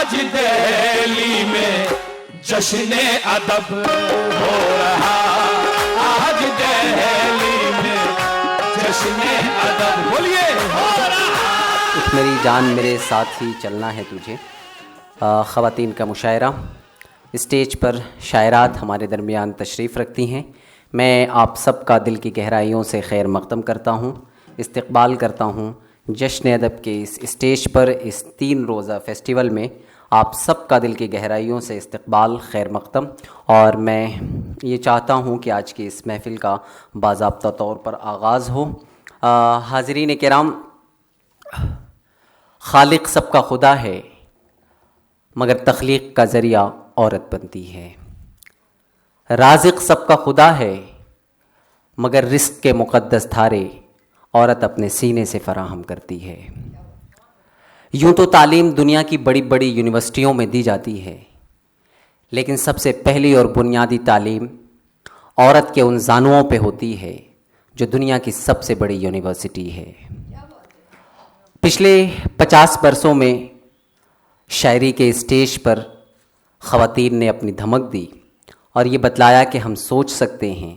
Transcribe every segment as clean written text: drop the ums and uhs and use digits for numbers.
आज दिल्ली में जश्न अदब हो रहा, आज दिल्ली में जश्न अदब बोलिए हो रहा। उठ मेरी जान मेरे साथ ही चलना है तुझे। ख़वातीन का मुशायरा, स्टेज पर शायरात हमारे दरमियान तशरीफ़ रखती हैं। मैं आप सब का दिल की गहराइयों से खैर मक़दम करता हूँ, इस्तक़बाल करता हूँ जश्न अदब के इस स्टेज पर, इस 3 रोज़ा फ़ेस्टिवल में आप सब का दिल की गहराइयों से इस्तक़बाल खैर मक़दम। और मैं ये चाहता हूँ कि आज की इस महफ़िल का बाज़ाब्ता तौर पर आगाज़ हो। हाज़रीन किराम, खालिक सबका खुदा है मगर तख्लीक़ का ज़रिया औरत बनती है। राज़िक़ सबका खुदा है मगर रिस्क के मुक़द्दस धारे औरत अपने सीने से फ़राहम करती है। यूँ तो तालीम दुनिया की बड़ी बड़ी यूनिवर्सिटियों में दी जाती है, लेकिन सबसे पहली और बुनियादी तालीम औरत के उन ज़ानुओं पे होती है जो दुनिया की सबसे बड़ी यूनिवर्सिटी है। पिछले 50 बरसों में शायरी के स्टेज पर ख़वातीन ने अपनी धमक दी और ये बतलाया कि हम सोच सकते हैं,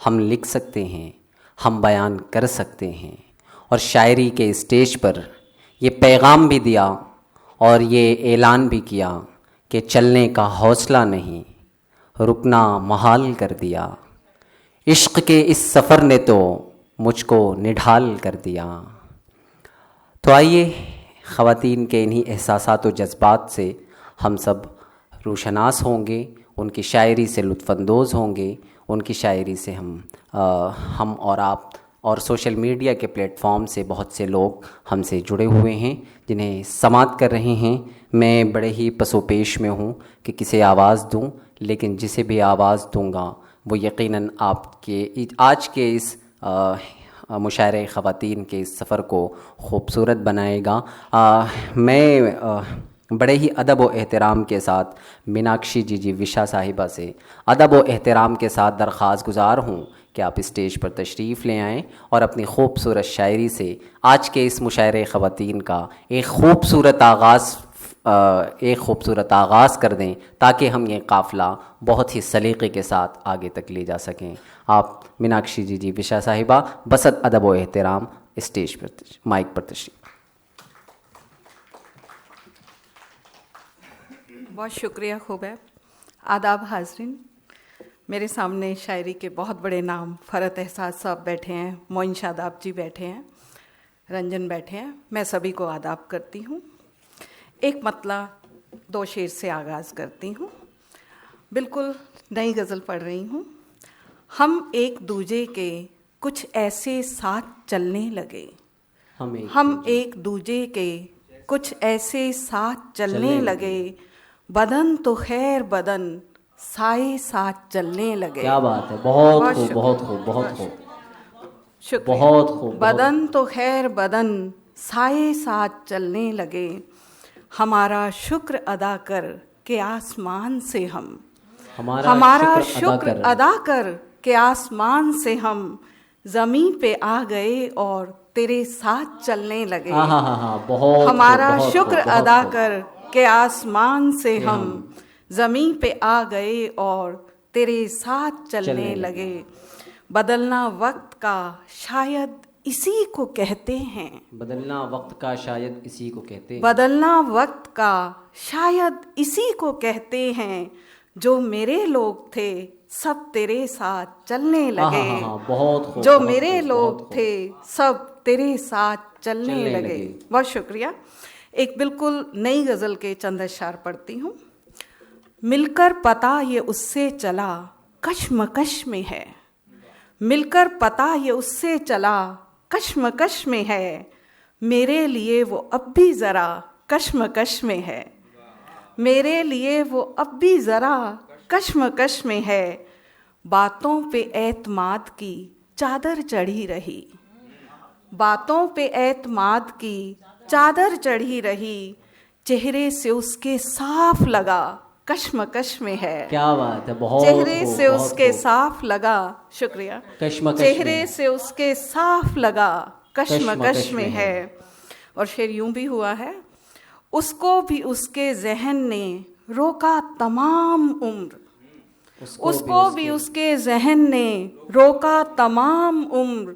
हम लिख सकते हैं, हम बयान कर सकते हैं। और शायरी के स्टेज पर ये पैगाम भी दिया और ये ऐलान भी किया कि चलने का हौसला नहीं, रुकना महाल कर दिया। इश्क़ के इस सफ़र ने तो मुझको निढाल कर दिया। तो आइए ख़वातीन के इन्हीं एहसासात व जज्बात से हम सब रोशनास होंगे, उनकी शायरी से लुत्फ़अंदोज़ होंगे, उनकी शायरी से हम और आप और सोशल मीडिया के प्लेटफॉर्म से बहुत से लोग हमसे जुड़े हुए हैं जिन्हें समात कर रहे हैं। मैं बड़े ही पसोपेश में हूँ कि किसे आवाज़ दूँ, लेकिन जिसे भी आवाज़ दूँगा वो यकीनन आपके आज के इस मुशायरे ख़वातीन के इस सफ़र को ख़ूबसूरत बनाएगा। मैं बड़े ही अदब व एहतराम के साथ मीनाक्षी जी विशा साहिबा से अदब व एहतराम के साथ दरख्वास्त गुज़ार हूँ कि आप इस स्टेज पर तशरीफ़ ले आएँ और अपनी ख़ूबसूरत शायरी से आज के इस मुशायरे ख़वातीन का एक ख़ूबसूरत आगाज़ कर दें, ताकि हम ये काफ़िला बहुत ही सलीक़े के साथ आगे तक ले जा सकें। आप मीनाक्षी जी विशा साहिबा बसत अदब व एहतराम स्टेज पर माइक पर तशरीफ़। बहुत शुक्रिया खूब है। आदाब हाज़रीन, मेरे सामने शायरी के बहुत बड़े नाम फ़रत एहसास साहब बैठे हैं, मोइन शादाब जी बैठे हैं, रंजन बैठे हैं। मैं सभी को आदाब करती हूँ। एक मतला 2 शेर से आगाज़ करती हूँ। बिल्कुल नई गज़ल पढ़ रही हूँ। हम एक दूजे के कुछ ऐसे साथ चलने लगे, हम एक दूजे के कुछ ऐसे साथ चलने लगे, बदन तो खैर बदन साए साथ चलने लगे। क्या बात है, बहुत खूब, बहुत खूब, बहुत खूब, शुक्रिया। बहुत खूब। बदन तो खैर बदन साए साथ चलने लगे, हमारा शुक्र अदा कर के आसमान से हम, हमारा शुक्र अदा कर के आसमान से हम ज़मीन पे आ गए और तेरे साथ चलने लगे। बहुत हमारा शुक्र अदा कर के आसमान से हम ज़मीन पे आ गए और तेरे साथ चलने लगे। बदलना वक्त का शायद इसी को कहते हैं, बदलना वक्त का शायद इसी को कहते हैं, बदलना वक्त का शायद इसी को कहते हैं, जो मेरे लोग थे सब तेरे साथ चलने लगे। बहुत खूब, जो मेरे लोग थे सब तेरे साथ चलने लगे। बहुत शुक्रिया। एक बिल्कुल नई गज़ल के चंद अशआर पढ़ती हूँ। मिलकर पता ये उससे चला कश्मकश में है, मिलकर पता ये उससे चला कश्मकश में है, मेरे लिए वो अब भी ज़रा कश्मकश में है, मेरे लिए वो अब भी ज़रा कश्मकश में है, बातों पे एतमाद की चादर चढ़ी रही, बातों पे एतमाद की चादर चढ़ी रही, चेहरे से उसके साफ लगा कश्मकश में है। क्या बात है, बहुत चेहरे से उसके साफ लगा, शुक्रिया, चेहरे से उसके साफ लगा कश्मकश में है। और शेर यूं भी हुआ है, उसको भी उसके जहन ने रोका तमाम उम्र, उसको भी उसके जहन ने रोका तमाम उम्र,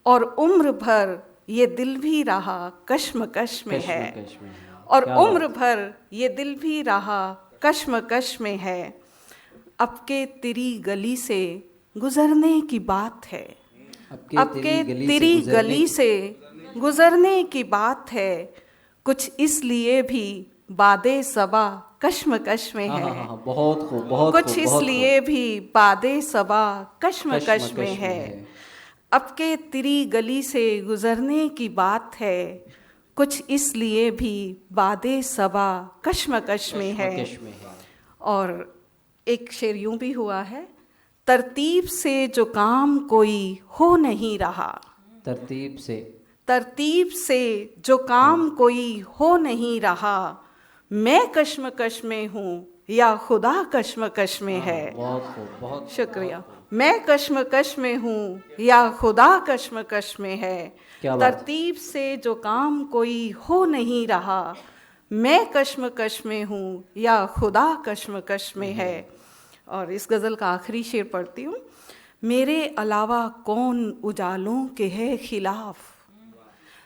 और उम्र भर ये दिल भी रहा कश्मकश में है, और उम्र भर ये दिल भी रहा कश्मकश में है। अब के तेरी गली से गुजरने की बात है, अब के तेरी गली से गुजरने की बात है, कुछ इसलिए भी बादे सबा कश्मकश में है, बहुत खूब, बहुत कुछ इसलिए भी बादे सबा कश्मकश में है। अब के तेरी गली से गुजरने की बात है, कुछ इसलिए भी बादे सबा कश्मकश में है। और एक शेर यूं भी हुआ है, तरतीब से जो काम कोई हो नहीं रहा, तरतीब से जो काम कोई हो नहीं रहा, मैं कश्मकश में हूँ या खुदा कश्मकश में है। बहुत शुक्रिया। मैं कश्मकश में हूँ या खुदा कश्मकश में है, तरतीब से जो काम कोई हो नहीं रहा, मैं कश्मकश में हूँ या खुदा कश्मकश में है। और इस गज़ल का आखिरी शेर पढ़ती हूँ। मेरे अलावा कौन उजालों के है खिलाफ,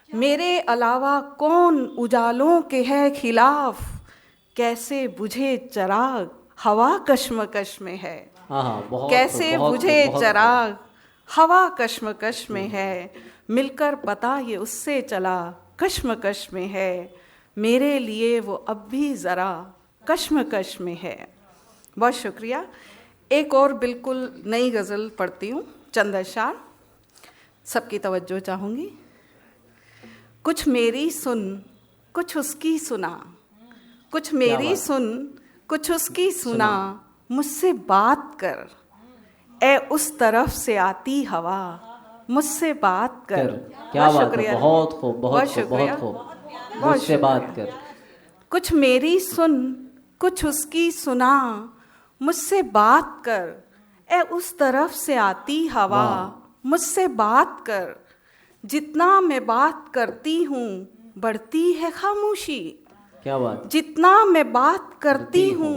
मेरे अलावा कौन उजालों के है खिलाफ, कैसे बुझे चराग हवा कश्मकश में है, कैसे बुझे चराग हवा कश्मकश में है, मिलकर पता ये उससे चला कश्मकश में है, मेरे लिए वो अब भी ज़रा कश्मकश में है। बहुत शुक्रिया। एक और बिल्कुल नई गज़ल पढ़ती हूँ, चंद अशआर, सबकी तवज्जो चाहूँगी। कुछ मेरी सुन कुछ उसकी सुना, कुछ मेरी सुन कुछ उसकी सुना, मुझसे बात कर ए उस तरफ से आती हवा, मुझसे बात कर। क्या बात है, बहुत खूब, बहुत शुक्रिया, मुझसे बात कर। कुछ मेरी सुन कुछ उसकी सुना, मुझसे बात कर ए उस तरफ से आती हवा, मुझसे बात कर। जितना मैं बात करती हूँ बढ़ती है खामोशी, क्या बात, जितना मैं बात करती हूँ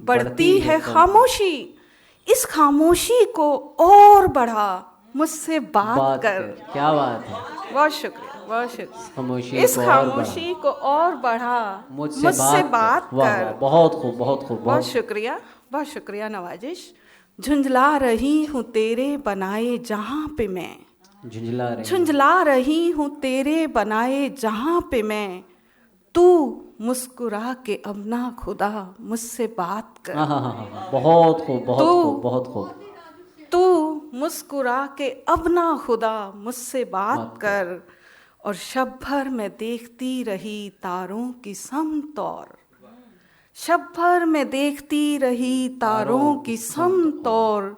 बढ़ती है खामोशी, इस खामोशी को और बढ़ा मुझसे बात कर। क्या बात है, बहुत शुक्रिया, बहुत शुक्रिया। इस खामोशी को और बढ़ा मुझसे बात कर। बहुत खूब, बहुत खूब, बहुत शुक्रिया, बहुत शुक्रिया नवाजिश। झुंझला रही हूँ तेरे बनाए जहाँ पे मैं, झुंझला रही हूँ तेरे बनाए जहाँ पे मैं, तू मुस्कुरा के अब ना खुदा मुझसे बात कर। बहुत खूब, बहुत खूब, बहुत खूब। तू मुस्कुरा के अब ना खुदा मुझसे बात कर। और शब भर मैं देखती रही तारों की समतौर, शब भर मैं देखती रही तारों की समतौर,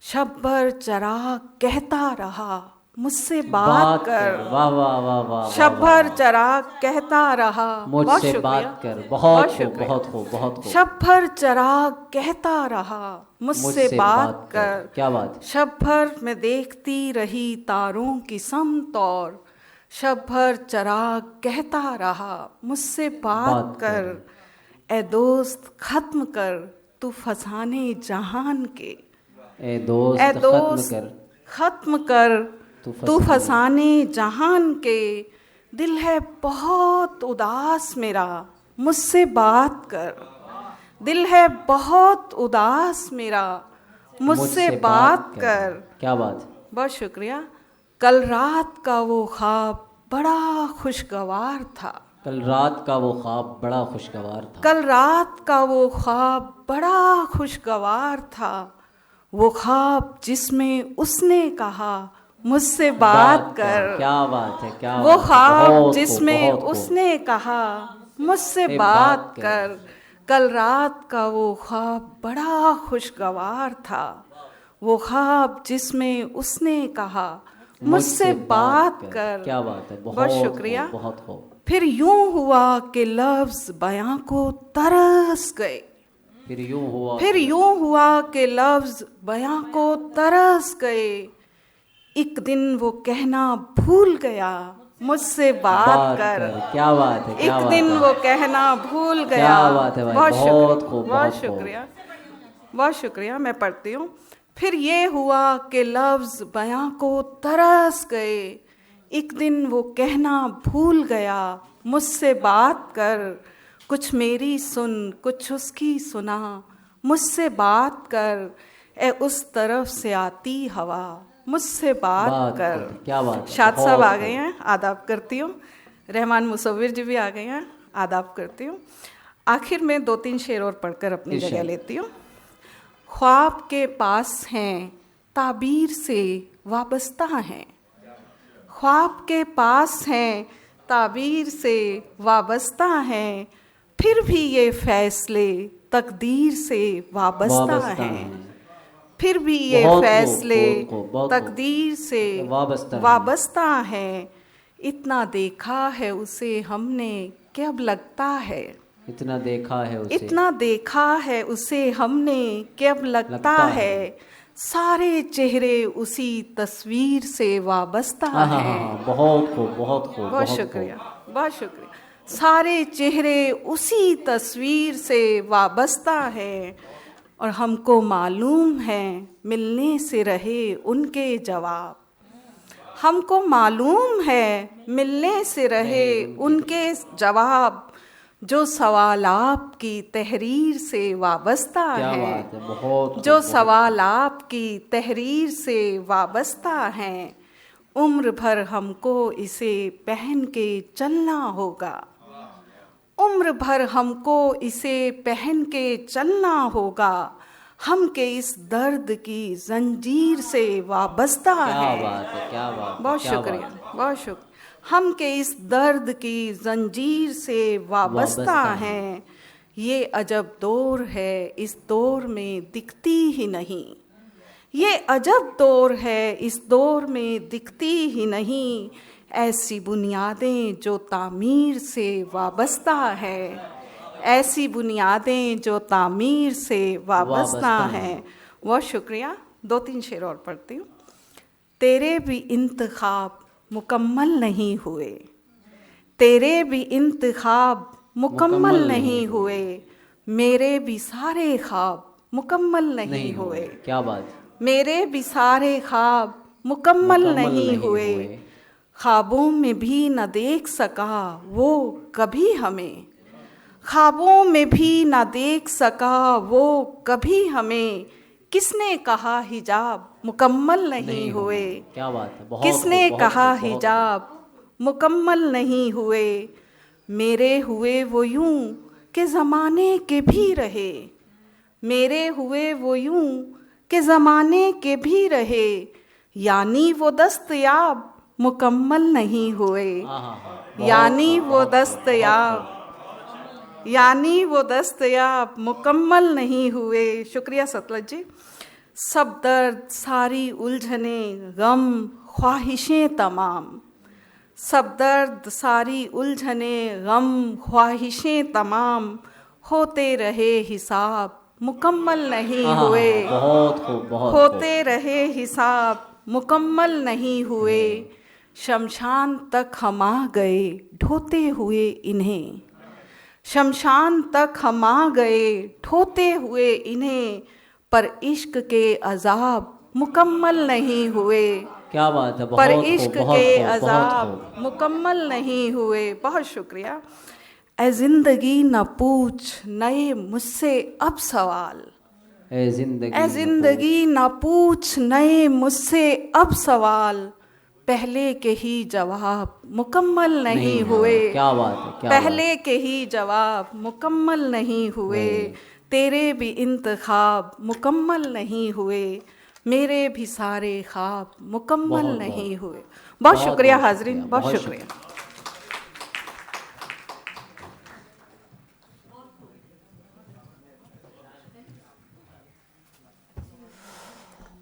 शब भर चराग कहता रहा मुझसे बात कर। वाह वाह वाह वाह। शब भर चराग कहता रहा मुझसे बात कर। बहुत खूब, बहुत खूब, बहुत खूब। शब भर चराग कहता रहा मुझसे बात कर। क्या बात। शब भर मैं देखती रही तारों की समतौर, शब भर चराग कहता रहा मुझसे बात कर। ए दोस्त खत्म कर तू फसाने जहान के, ए दोस्त खत्म कर तू फसाने जहान के, दिल है बहुत उदास मेरा मुझसे बात कर, दिल है बहुत उदास मेरा मुझसे बात कर। क्या बात। बहुत शुक्रिया। कल रात का वो ख्वाब बड़ा खुशगवार था, कल रात का वो ख्वाब बड़ा खुशगवार था, कल रात का वो ख्वाब बड़ा खुशगवार था, वो ख्वाब जिसमें उसने कहा मुझसे बात कर। क्या बात है, क्या वो ख्वाब जिसमें उसने कहा मुझसे बात कर। कल रात का वो ख्वाब बड़ा खुशगवार था, वो ख्वाब जिसमें उसने कहा मुझसे बात कर। क्या बात है, बहुत शुक्रिया। बहुत खूब। फिर यूं हुआ कि लफ्ज बयां को तरस गए, फिर यूं हुआ कि लफ्ज बयां को तरस गए। एक दिन वो कहना भूल गया मुझसे बात कर। क्या बात है, क्या एक बात दिन है। वो कहना भूल गया। क्या बात है भाई, बहुत बहुत शुक्रिया, खूब, बहुत बहुत खूब। शुक्रिया, बहुत शुक्रिया। मैं पढ़ती हूँ। फिर ये हुआ कि लफ्ज़ बयां को तरस गए। एक दिन वो कहना भूल गया, मुझसे बात कर। कुछ मेरी सुन, कुछ उसकी सुना, मुझसे बात कर। ए उस तरफ से आती हवा, मुझसे बात कर। क्या बात है, शाद साहब बहुत आ गए हैं, आदाब करती हूँ। रहमान मुसव्विर जी भी आ गए हैं, आदाब करती हूँ। आखिर में 2-3 शेर और पढ़कर अपनी जगह लेती हूँ। ख्वाब के पास हैं, ताबीर से वाबस्ता हैं। ख्वाब के पास हैं, ताबीर से वाबस्ता हैं। फिर भी ये फैसले तकदीर से वाबस्ता हैं। फिर भी ये फैसले तकदीर से वाबस्ता हैं। इतना देखा है उसे हमने कि अब लगता है, इतना देखा है उसे, इतना देखा है उसे हमने कि अब लगता है। सारे चेहरे उसी तस्वीर से वाबस्ता हैं। बहुत खूब, बहुत खूब, बहुत शुक्रिया, बहुत शुक्रिया। सारे चेहरे उसी तस्वीर से वाबस्ता हैं और हमको मालूम है मिलने से रहे उनके जवाब। हमको मालूम है मिलने से रहे उनके जवाब, जो सवाल आपकी तहरीर से वाबस्ता है। जो सवाल आपकी तहरीर से वाबस्ता हैं। उम्र भर हमको इसे पहन के चलना होगा। उम्र भर हमको इसे पहन के चलना होगा। हम के इस दर्द की जंजीर से वाबस्ता है। क्या बात है, क्या बात है, बहुत शुक्रिया, बहुत शुक्रिया। हम के इस दर्द की जंजीर से वाबस्ता हैं। ये अजब दौर है, इस दौर में दिखती ही नहीं। ये अजब दौर है, इस दौर में दिखती ही नहीं। ऐसी बुनियादें जो तामीर से वाबस्ता है। ऐसी बुनियादें जो तामीर से वाबस्ता हैं। बहुत शुक्रिया। 2-3 शेर और पढ़ती हूँ। तेरे भी इंतखाब मुकम्मल नहीं हुए। तेरे भी इंतखाब मुकम्मल नहीं हुए। मेरे भी सारे ख्वाब मुकम्मल नहीं हुए। क्या बात। मेरे भी सारे ख्वाब मुकम्मल नहीं हुए। ख्वाबों में भी न देख सका वो कभी हमें। ख्वाबों में भी न देख सका वो कभी हमें। किसने कहा हिजाब मुकम्मल नहीं हुए। क्या बात है, बहुत किसने बहुत कहा बहुत हिजाब मुकम्मल नहीं हुए। मेरे हुए वो यूं कि ज़माने के भी रहे। मेरे हुए वो यूं कि ज़माने के भी रहे। यानी वो दस्तयाब मुकम्मल नहीं हुए। यानी वो दस्तयाब, यानी वो दस्तयाब मुकम्मल नहीं हुए। शुक्रिया सतलज जी। सब दर्द, सारी उलझने, गम, ख्वाहिशें तमाम। सब दर्द, सारी उलझने, गम, ख्वाहिशें तमाम। होते रहे हिसाब मुकम्मल नहीं हुए। बहुत खूब, बहुत होते रहे हिसाब मुकम्मल नहीं हुए। शमशान तक हम आ गए ढोते हुए इन्हें। शमशान तक हम आ गए ढोते हुए इन्हें। पर इश्क के अजाब मुकम्मल नहीं हुए। क्या बात है, पर बहुत इश्क खूब, बहुत के खूब, बहुत अजाब खूब। मुकम्मल नहीं हुए। बहुत शुक्रिया। ए जिंदगी न पूछ नए मुझसे अब सवाल। ए जिंदगी न पूछ नए मुझसे अब सवाल। पहले के ही जवाब मुकम्मल नहीं हुए। क्या बात है, क्या पहले के ही जवाब मुकम्मल नहीं हुए। तेरे भी इंतखाब मुकम्मल नहीं हुए। मेरे भी सारे ख्वाब मुकम्मल नहीं हुए। बहुत शुक्रिया हाजरीन, बहुत शुक्रिया।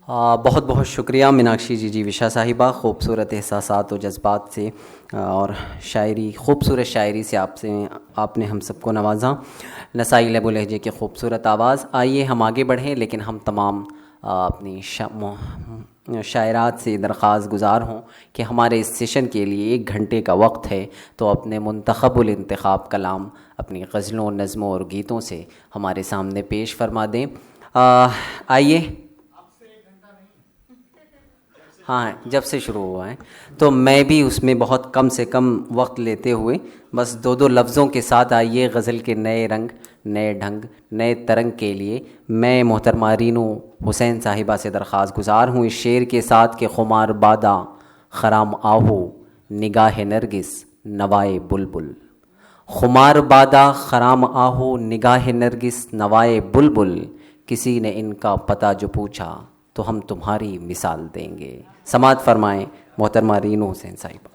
बहुत बहुत शुक्रिया मीनाक्षी जी विशा साहिबा। ख़ूबसूरत एहसासात और जज्बात से और शायरी, ख़ूबसूरत शायरी से आपने हम सबको नवाजा। नसाई लबो लहजे की ख़ूबसूरत आवाज़। आइए हम आगे बढ़ें, लेकिन हम तमाम अपनी शायरात से दरख्वास्त गुज़ार हूँ कि हमारे इस सेशन के लिए 1 घंटे का वक्त है, तो अपने मुंतखबुल इंतखाब कलाम अपनी गज़लों, नज़मों और गीतों से हमारे सामने पेश फरमा दें। आइए। हाँ, जब से शुरू हुआ है तो मैं भी उसमें बहुत कम से कम वक्त लेते हुए बस 2-2 लफ्ज़ों के साथ आइए गज़ल के नए रंग, नए ढंग, नए तरंग के लिए मैं मोहतरमा रीनू हुसैन साहिबा से दरख्वास्त गुज़ार हूँ इस शेर के साथ कि खुमार बादा खराम आहू निगाह नरगिस नवाए बुलबुल। खुमार बादा खराम आहू निगाह नरगिस नवाए बुलबुल, किसी ने इनका पता जो पूछा तो हम तुम्हारी मिसाल देंगे। समाअत फरमाएं मोहतरमा रीनू हुसैन साहिबा।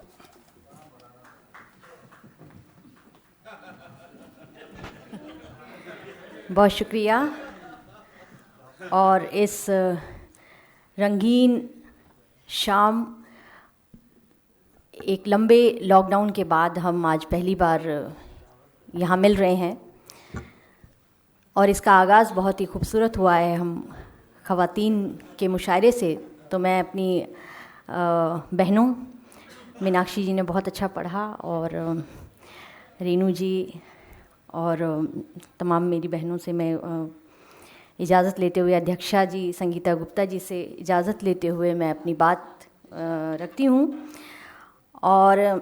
बहुत शुक्रिया। और इस रंगीन शाम, एक लंबे लॉकडाउन के बाद हम आज पहली बार यहाँ मिल रहे हैं और इसका आगाज़ बहुत ही खूबसूरत हुआ है हम ख़वातीन के मुशायरे से। तो मैं अपनी बहनों, मीनाक्षी जी ने बहुत अच्छा पढ़ा और रीनू जी और तमाम मेरी बहनों से मैं इजाज़त लेते हुए, अध्यक्षा जी संगीता गुप्ता जी से इजाज़त लेते हुए मैं अपनी बात रखती हूँ। और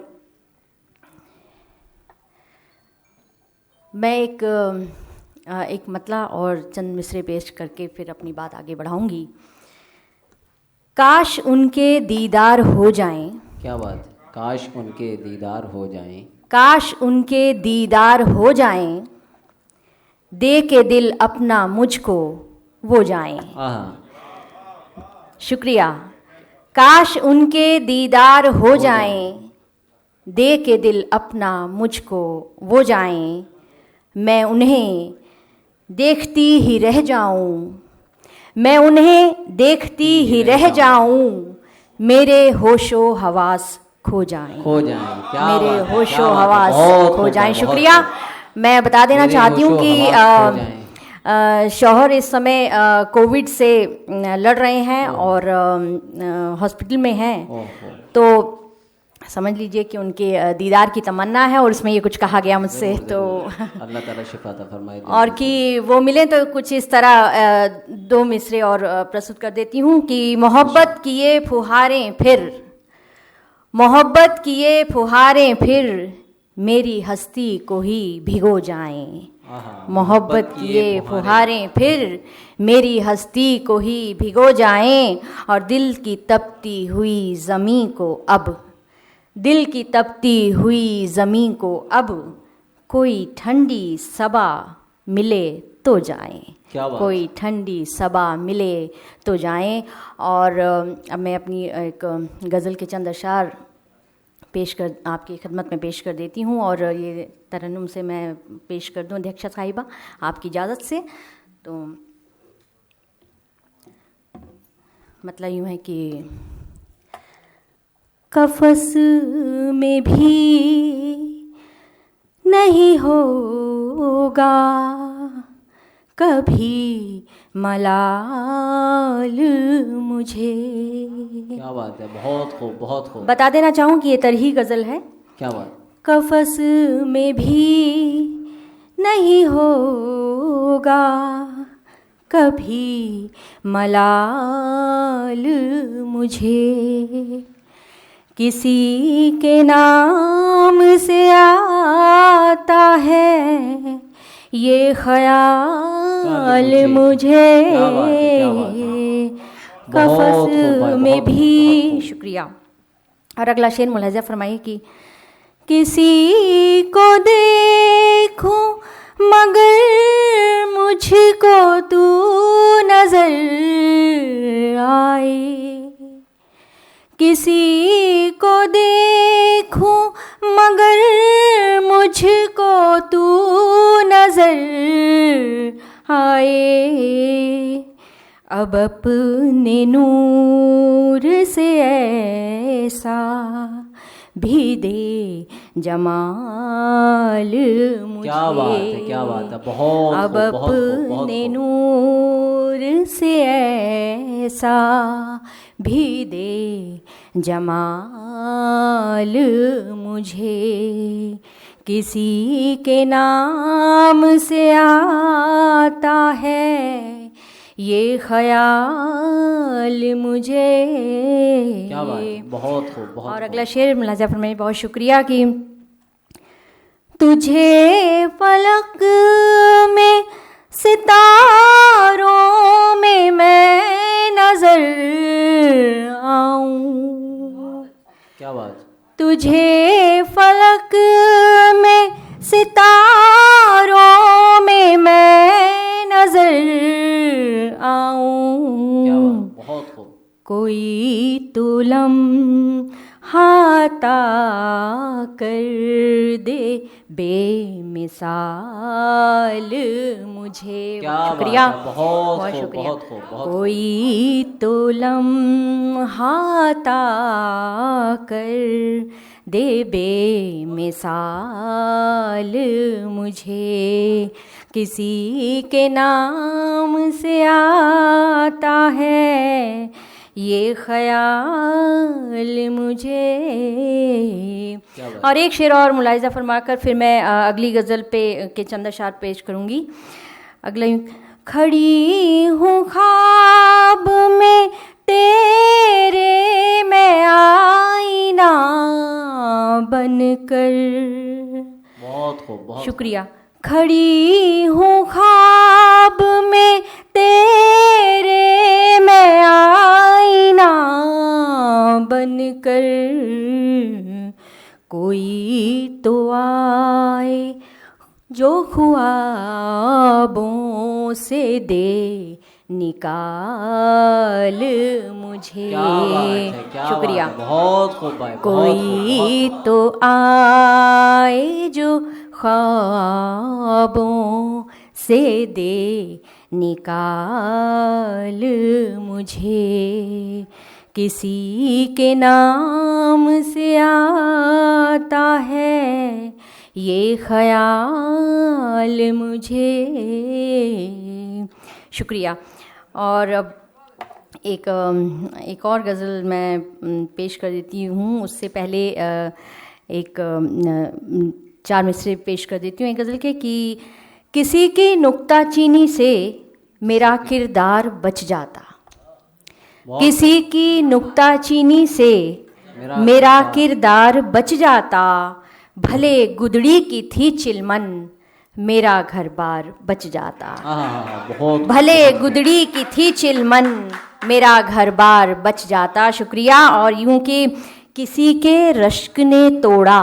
मैं एक मतला और चंद मिसरे पेश करके फिर अपनी बात आगे बढ़ाऊंगी। काश उनके दीदार हो जाएं। क्या बात, काश उनके दीदार हो जाएं। काश उनके दीदार हो जाएं, दे के दिल अपना मुझको वो जाएं। शुक्रिया। काश उनके दीदार हो जाएं, दे के दिल अपना मुझको वो जाएं, मैं उन्हें देखती ही रह जाऊं, मैं उन्हें देखती ही रह जाऊं, मेरे होशो हवास खो जाएं, क्या मेरे बात है, होशो क्या बात है, हवास बहुत खो खूब, जाएं। बहुत शुक्रिया। खूब। मैं बता देना मेरे चाहती हूँ होशो कि हवास खो जाएं। शौहर इस समय कोविड से लड़ रहे हैं और हॉस्पिटल में हैं, तो समझ लीजिए कि उनके दीदार की तमन्ना है और उसमें ये कुछ कहा गया मुझसे, तो अल्लाह ताला शिफा अता फरमाए। और कि वो मिले तो कुछ इस तरह 2 मिसरे और प्रस्तुत कर देती हूँ कि मोहब्बत की ये फुहारें फिर, मोहब्बत की ये फुहारें फिर मेरी हस्ती को ही भिगो जाएं, मोहब्बत की ये फुहारें फिर मेरी हस्ती को ही भिगो जाएं, और दिल की तपती हुई ज़मीं को अब, दिल की तपती हुई ज़मीं को अब कोई ठंडी सबा मिले तो जाएं, कोई ठंडी सबा मिले तो जाएं। और अब मैं अपनी एक गज़ल के चंद अशार आपकी खिदमत में पेश कर देती हूँ और ये तरन्नुम से मैं पेश कर दूँ अध्यक्षा साहिबा आपकी इजाज़त से। तो मतलब यूँ है कि कफस में भी नहीं होगा कभी मलाल मुझे। क्या बात है, बहुत खूब, बहुत खूब। बता देना चाहूँ कि ये तरही गज़ल है। क्या बात। कफस में भी नहीं होगा कभी मलाल मुझे, किसी के नाम से आता है ये ख्याल मुझे, कफस में भी। शुक्रिया। और अगला शेर मुलाहिज़ा फरमाइए कि किसी को देखूं मगर मुझको तू नजर आए, किसी को देखूं मगर मुझको तू नजर आए, अब अपने नूर से ऐसा भी दे जमाल मुझे। क्या बात है, क्या बात है, बहुत अब खूब, बहुत खूब, बहुत अपने खूब। नूर से ऐसा भी दे जमाल मुझे। किसी के नाम से आता है ये ख्याल मुझे। क्या बात है, बहुत खूब, बहुत और खूब। अगला शेर मुलाजा फरमाइए। बहुत शुक्रिया कि तुझे फलक में सितारों में मैं नजर आऊं। क्या बात। तुझे फलक में सितारों में मैं नजर आऊं। क्या बात, बहुत खूब। कोई तो लम्हाता कर दे बेमिसाल मुझे। क्या शुक्रिया, बात है, बहुत खूब, शुक्रिया। बहुत खूब, बहुत खूब। कोई तो लम्हाता कर दे बेमिसाल मुझे। किसी के नाम से आता है ये ख्याल मुझे। और एक शेर और मुलाहिजा फरमाकर फिर मैं अगली गज़ल पे के चंद अशार पेश करूँगी। अगला यूं, खड़ी हूँ ख्वाब में तेरे मैं आईना बनकर। बहुत खूब, बहुत शुक्रिया। खड़ी हूँ ख्वाब में तेरे मैं आईना बनकर। कोई तो आए जो ख्वाबों से दे निकाल मुझे। क्या बात है, क्या शुक्रिया। बात है, बहुत खूब भाई, बहुत खूब, कोई बहुत खूब। तो आए जो ख्वाबों से दे निकाल मुझे। किसी के नाम से आता है ये ख्याल मुझे। शुक्रिया। और अब एक और गज़ल मैं पेश कर देती हूँ। उससे पहले एक 4 मिसरे पेश कर देती हूँ एक गज़ल के कि किसी की नुक्ताचीनी से मेरा किरदार बच जाता। किसी की नुक्ताचीनी से मेरा किरदार बच जाता। भले गुदड़ी की थी चिलमन मेरा घर बार बच जाता। बहुत भले गुदड़ी की थी चिलमन मेरा घर बार बच जाता। शुक्रिया। और यूं कि किसी के रश्क ने तोड़ा,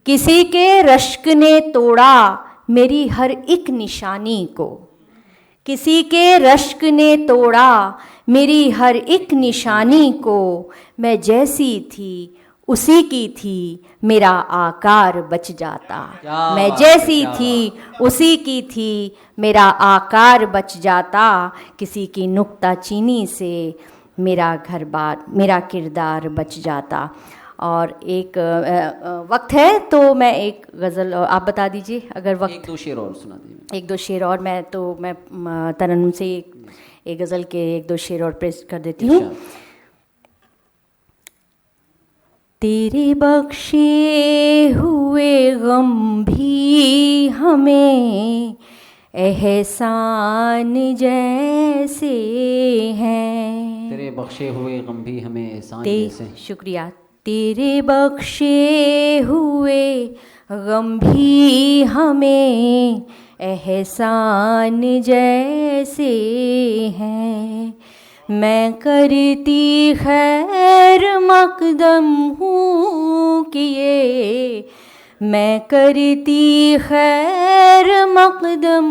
किसी के रश्क ने तोड़ा मेरी हर एक निशानी को। किसी के रश्क ने तोड़ा मेरी हर एक निशानी को। मैं जैसी थी उसी की थी मेरा आकार बच जाता। मैं जैसी थी उसी की थी मेरा आकार बच जाता। किसी की नुक्ताचीनी से मेरा घर बार मेरा किरदार बच जाता। और एक वक्त है तो मैं एक गज़ल आप बता दीजिए अगर वक्त। 1-2 शेर और सुना दीजिए। 1-2 शेर और मैं तरन्नुम से एक गज़ल के 1-2 शेर और पेश कर देती हूँ। तेरे बख्शे हुए गम भी हमें एहसान जैसे हैं। तेरे बख्शे हुए गम भी हमें एहसान जैसे। शुक्रिया। तेरे बख्शे हुए गम भी हमें एहसान जैसे हैं। मैं करती खैर मकदम हूँ किए। मैं करती खैर मकदम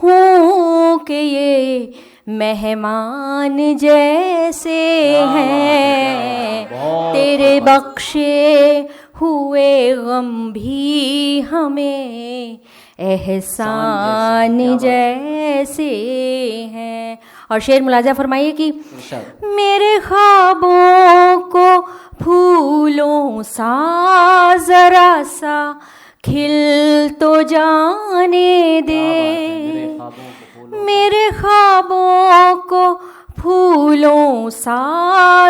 हूँ कि ये मेहमान जैसे हैं। तेरे बख्शे हुए गम भी हमें एहसान जैसे हैं। और शेर मुलाजा फरमाइए कि इरशाद। मेरे ख्वाबों को फूलों सा जरा सा खिल तो जाने दे, मेरे ख्वाबों को फूलों सा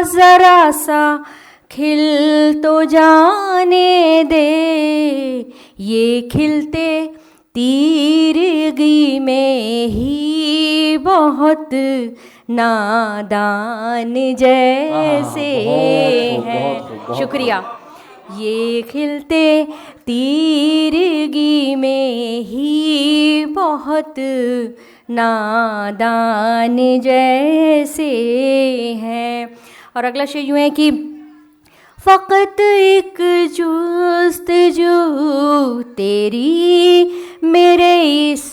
जरा सा खिल तो जाने दे, ये खिलते तीरगी में ही बहुत नादान जैसे हैं। शुक्रिया। ये खिलते तीरगी में ही बहुत नादान जैसे हैं। और अगला शेर यूँ है कि फ़क़त एक जुस्तजू तेरी मेरे इस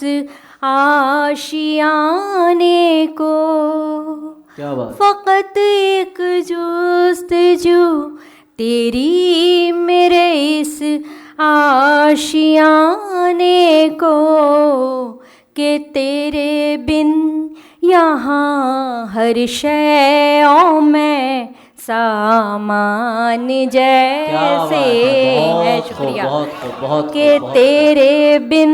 आशियाने को, क्या बात। फ़क़त एक जुस्तजू तेरी मेरे इस आशियाने को, कि तेरे बिन यहाँ हर शैओं में सामान जैसे है। शुक्रिया। कि तेरे बिन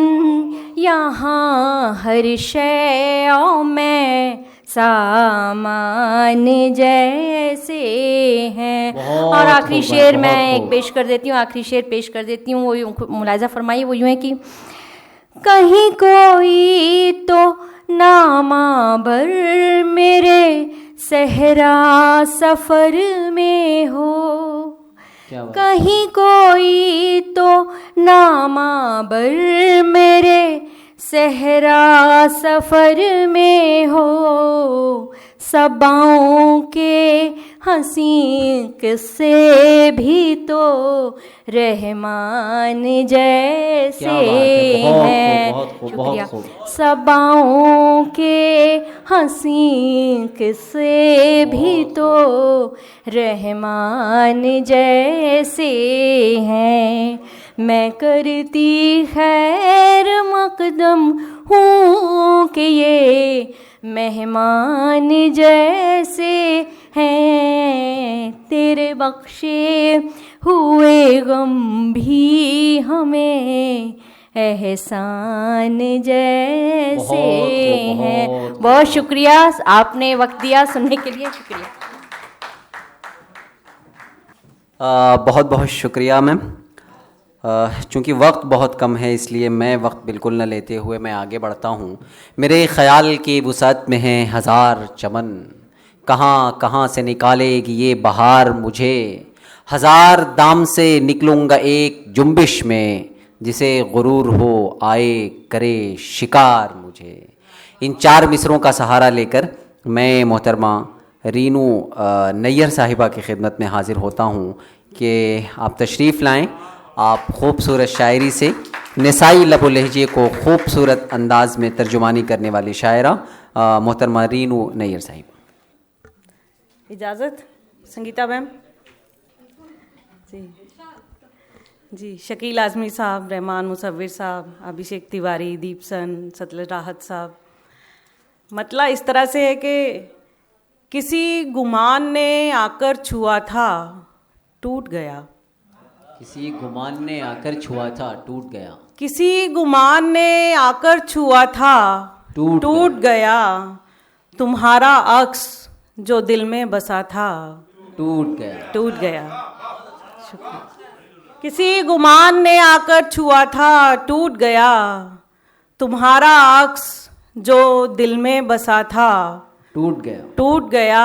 यहाँ हर शैओं में सामान जैसे हैं। और आखिरी शेर मैं एक पेश कर देती हूँ, आखिरी शेर पेश कर देती हूँ, वो यूँ मुलाजा फरमाइए, वो यूँ है कि कहीं कोई तो नामाबर मेरे सहरा सफ़र में हो, कहीं कोई तो नामाबर मेरे सहरा सफ़र में हो, सबाओं के हंसी किस्से भी तो रहमान जैसे हैं। शुक्रिया। सबाओं के हंसी किस्से भी तो रहमान जैसे हैं। मैं करती खैर मकदम हूँ कि ये मेहमान जैसे हैं, तेरे बख्शे हुए गम भी हमें एहसान जैसे हैं। बहुत शुक्रिया, आपने वक्त दिया सुनने के लिए। शुक्रिया। बहुत बहुत शुक्रिया मैम। चूँकि वक्त बहुत कम है इसलिए मैं वक्त बिल्कुल न लेते हुए मैं आगे बढ़ता हूँ। मेरे ख़याल की वुसअत में है हज़ार चमन, कहाँ कहाँ से निकालेगी ये बहार मुझे, हज़ार दाम से निकलूँगा एक जुम्बिश में, जिसे गुरूर हो आए करे शिकार मुझे। इन चार मिसरों का सहारा लेकर मैं मोहतरमा रीनू नैयर साहिबा की खिदमत में हाज़िर होता हूँ कि आप तशरीफ़ लाएँ। आप ख़ूबसूरत शायरी से निसाई लबो लहजे को ख़ूबसूरत अंदाज़ में तर्जुमानी करने वाली शायरा मोहतरमा रीनू नैयर साहिबा। इजाज़त संगीता मैम जी। जी, शकील आज़मी साहब, रहमान मुसव्विर साहब, अभिषेक तिवारी, दीपसन, सतलज राहत साहब। मतला इस तरह से है कि किसी गुमान ने आकर छुआ था टूट गया, किसी गुमान ने आकर छुआ था टूट गया, किसी गुमान ने आकर छुआ था टूट गया, तुम्हारा अक्स जो दिल में बसा था टूट गया। शुक्रिया। किसी गुमान ने आकर छुआ था टूट गया, तुम्हारा अक्स जो दिल में बसा था टूट गया।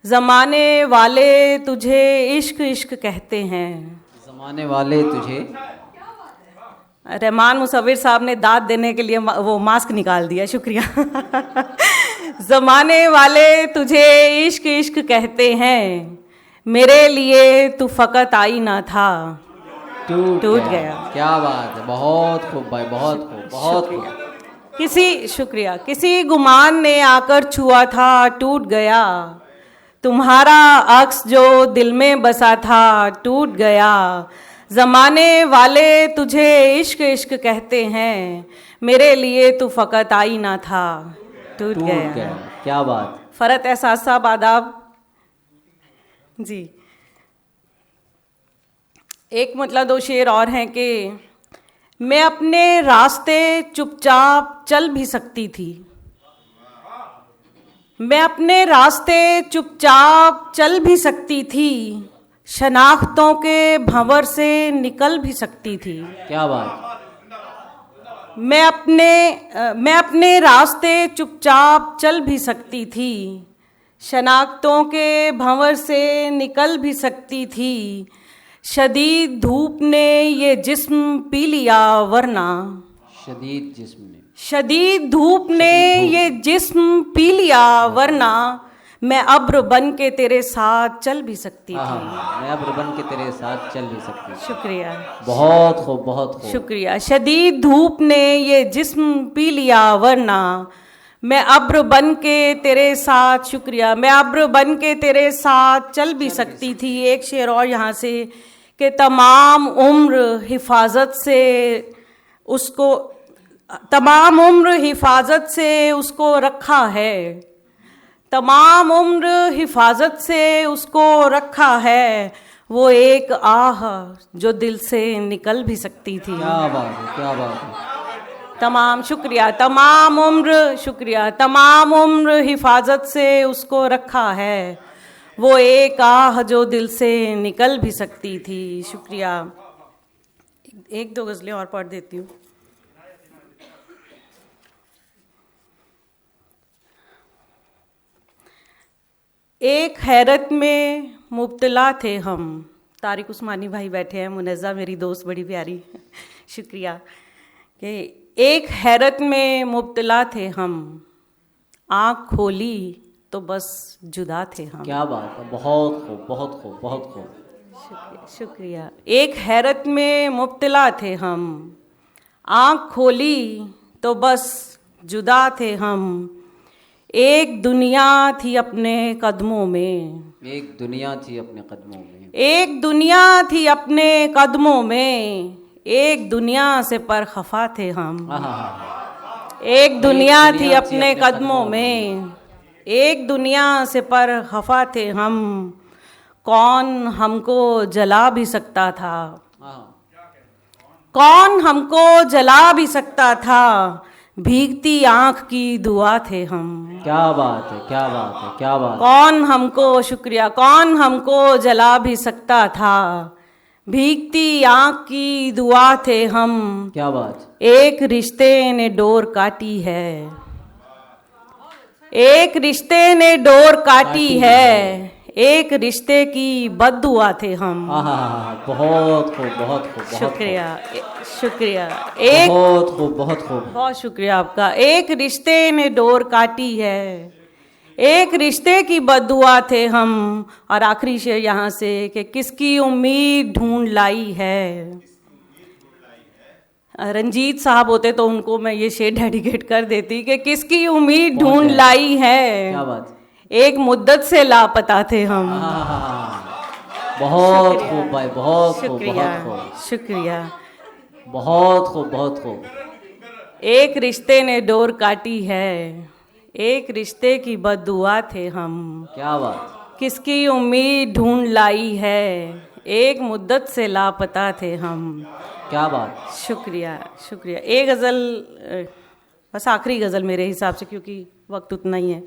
ज़माने वाले तुझे इश्क इश्क कहते हैं, ज़माने वाले तुझे। रहमान मुसव्विर साहब ने दाद देने के लिए वो मास्क निकाल दिया। शुक्रिया। ज़माने वाले तुझे इश्क इश्क कहते हैं, मेरे लिए तू फ़कत आई ना था टूट गया। क्या बात है, बहुत खूब भाई, बहुत खूब, बहुत खूब। किसी गुमान ने आकर छुआ था टूट गया, तुम्हारा अक्स जो दिल में बसा था टूट गया। ज़माने वाले तुझे इश्क इश्क कहते हैं, मेरे लिए तू फ़कत आई ना था टूट टूट गया। गया। क्या बात। फरत एहसास साहब आदाब जी। एक मतलब दो शेर और हैं कि मैं अपने रास्ते चुपचाप चल भी सकती थी, मैं अपने रास्ते चुपचाप चल भी सकती थी, शनाख्तों के भंवर से निकल भी सकती थी। क्या बात। मैं अपने रास्ते चुपचाप चल भी सकती थी, शनाख्तों के भंवर से निकल भी सकती थी, शदीद धूप ने ये जिस्म पी लिया वरना, शदीद जिस्म ने, शदीद धूप ने ये जिस्म पी लिया वरना, मैं अब्र बन के तेरे साथ चल भी सकती थी। मैं अब्र बन के तेरे साथ चल भी सकती थी। शुक्रिया। बहुत खूब, बहुत खूब। शुक्रिया। शदीद धूप ने ये जिस्म पी लिया वरना, मैं अब्र बन के तेरे साथ, शुक्रिया, मैं अब्र बन के तेरे साथ चल भी सकती थी। एक शेर और यहाँ से कि तमाम उम्र हिफाजत से उसको, तमाम उम्र हिफाजत से उसको रखा है, तमाम उम्र हिफाजत से उसको रखा है, वो एक आह जो दिल से निकल भी सकती थी। क्या बात है, क्या बात है। तमाम, शुक्रिया, तमाम उम्र, शुक्रिया, तमाम उम्र हिफाजत से उसको रखा है, वो एक आह जो दिल से निकल भी सकती थी। शुक्रिया। एक दो गज़लें और पढ़ देती हूँ। एक हैरत में मुब्तला थे हम, तारिक उस्मानी भाई बैठे हैं, मुनज़्ज़ा मेरी दोस्त बड़ी प्यारी, शुक्रिया, कि एक हैरत में मुब्तला थे हम, आँख खोली तो बस जुदा थे हम। क्या बात है। बहुत खूब, बहुत खूब, बहुत खूब। शुक्रिया, शुक्रिया। एक हैरत में मुब्तला थे हम, आँख खोली तो बस जुदा थे हम, एक दुनिया थी अपने कदमों में, एक दुनिया थी अपने कदमों में, एक दुनिया थी अपने कदमों में, एक दुनिया से पर खफा थे हम। एक दुनिया थी अपने कदमों में, एक दुनिया से पर खफा थे हम, कौन हमको जला भी सकता था, कौन हमको जला भी सकता था, भीगती आंख की दुआ थे हम। क्या बात है, क्या बात है, क्या बात। कौन हमको, शुक्रिया, कौन हमको जला भी सकता था, भीगती आंख की दुआ थे हम। क्या बात। एक रिश्ते ने डोर काटी है, एक रिश्ते ने डोर काटी है, एक रिश्ते की बद्दुआ थे हम। बहुत खूब, बहुत खूब, शुक्रिया, शुक्रिया। एक, बहुत खूब, बहुत खूब, बहुत शुक्रिया आपका। एक रिश्ते ने डोर काटी है, एक रिश्ते की बद्दुआ थे हम। और आखिरी शेर यहाँ से कि किसकी उम्मीद ढूंढ लाई है। रंजीत साहब होते तो उनको मैं ये शेर डेडिकेट कर देती कि किसकी उम्मीद ढूंढ लाई है। क्या बात। एक मुद्दत से लापता थे हम। बहुत खूब भाई, बहुत खूब, शुक्रिया, बहुत खूब, शुक्रिया। बहुत खूब, बहुत खूब। एक रिश्ते ने डोर काटी है, एक रिश्ते की बद्दुआ थे हम। क्या बात। किसकी उम्मीद ढूंढ लाई है, एक मुद्दत से लापता थे हम। क्या बात। शुक्रिया, शुक्रिया। एक गज़ल, बस आखिरी गज़ल मेरे हिसाब से, क्योंकि वक्त उतना ही है,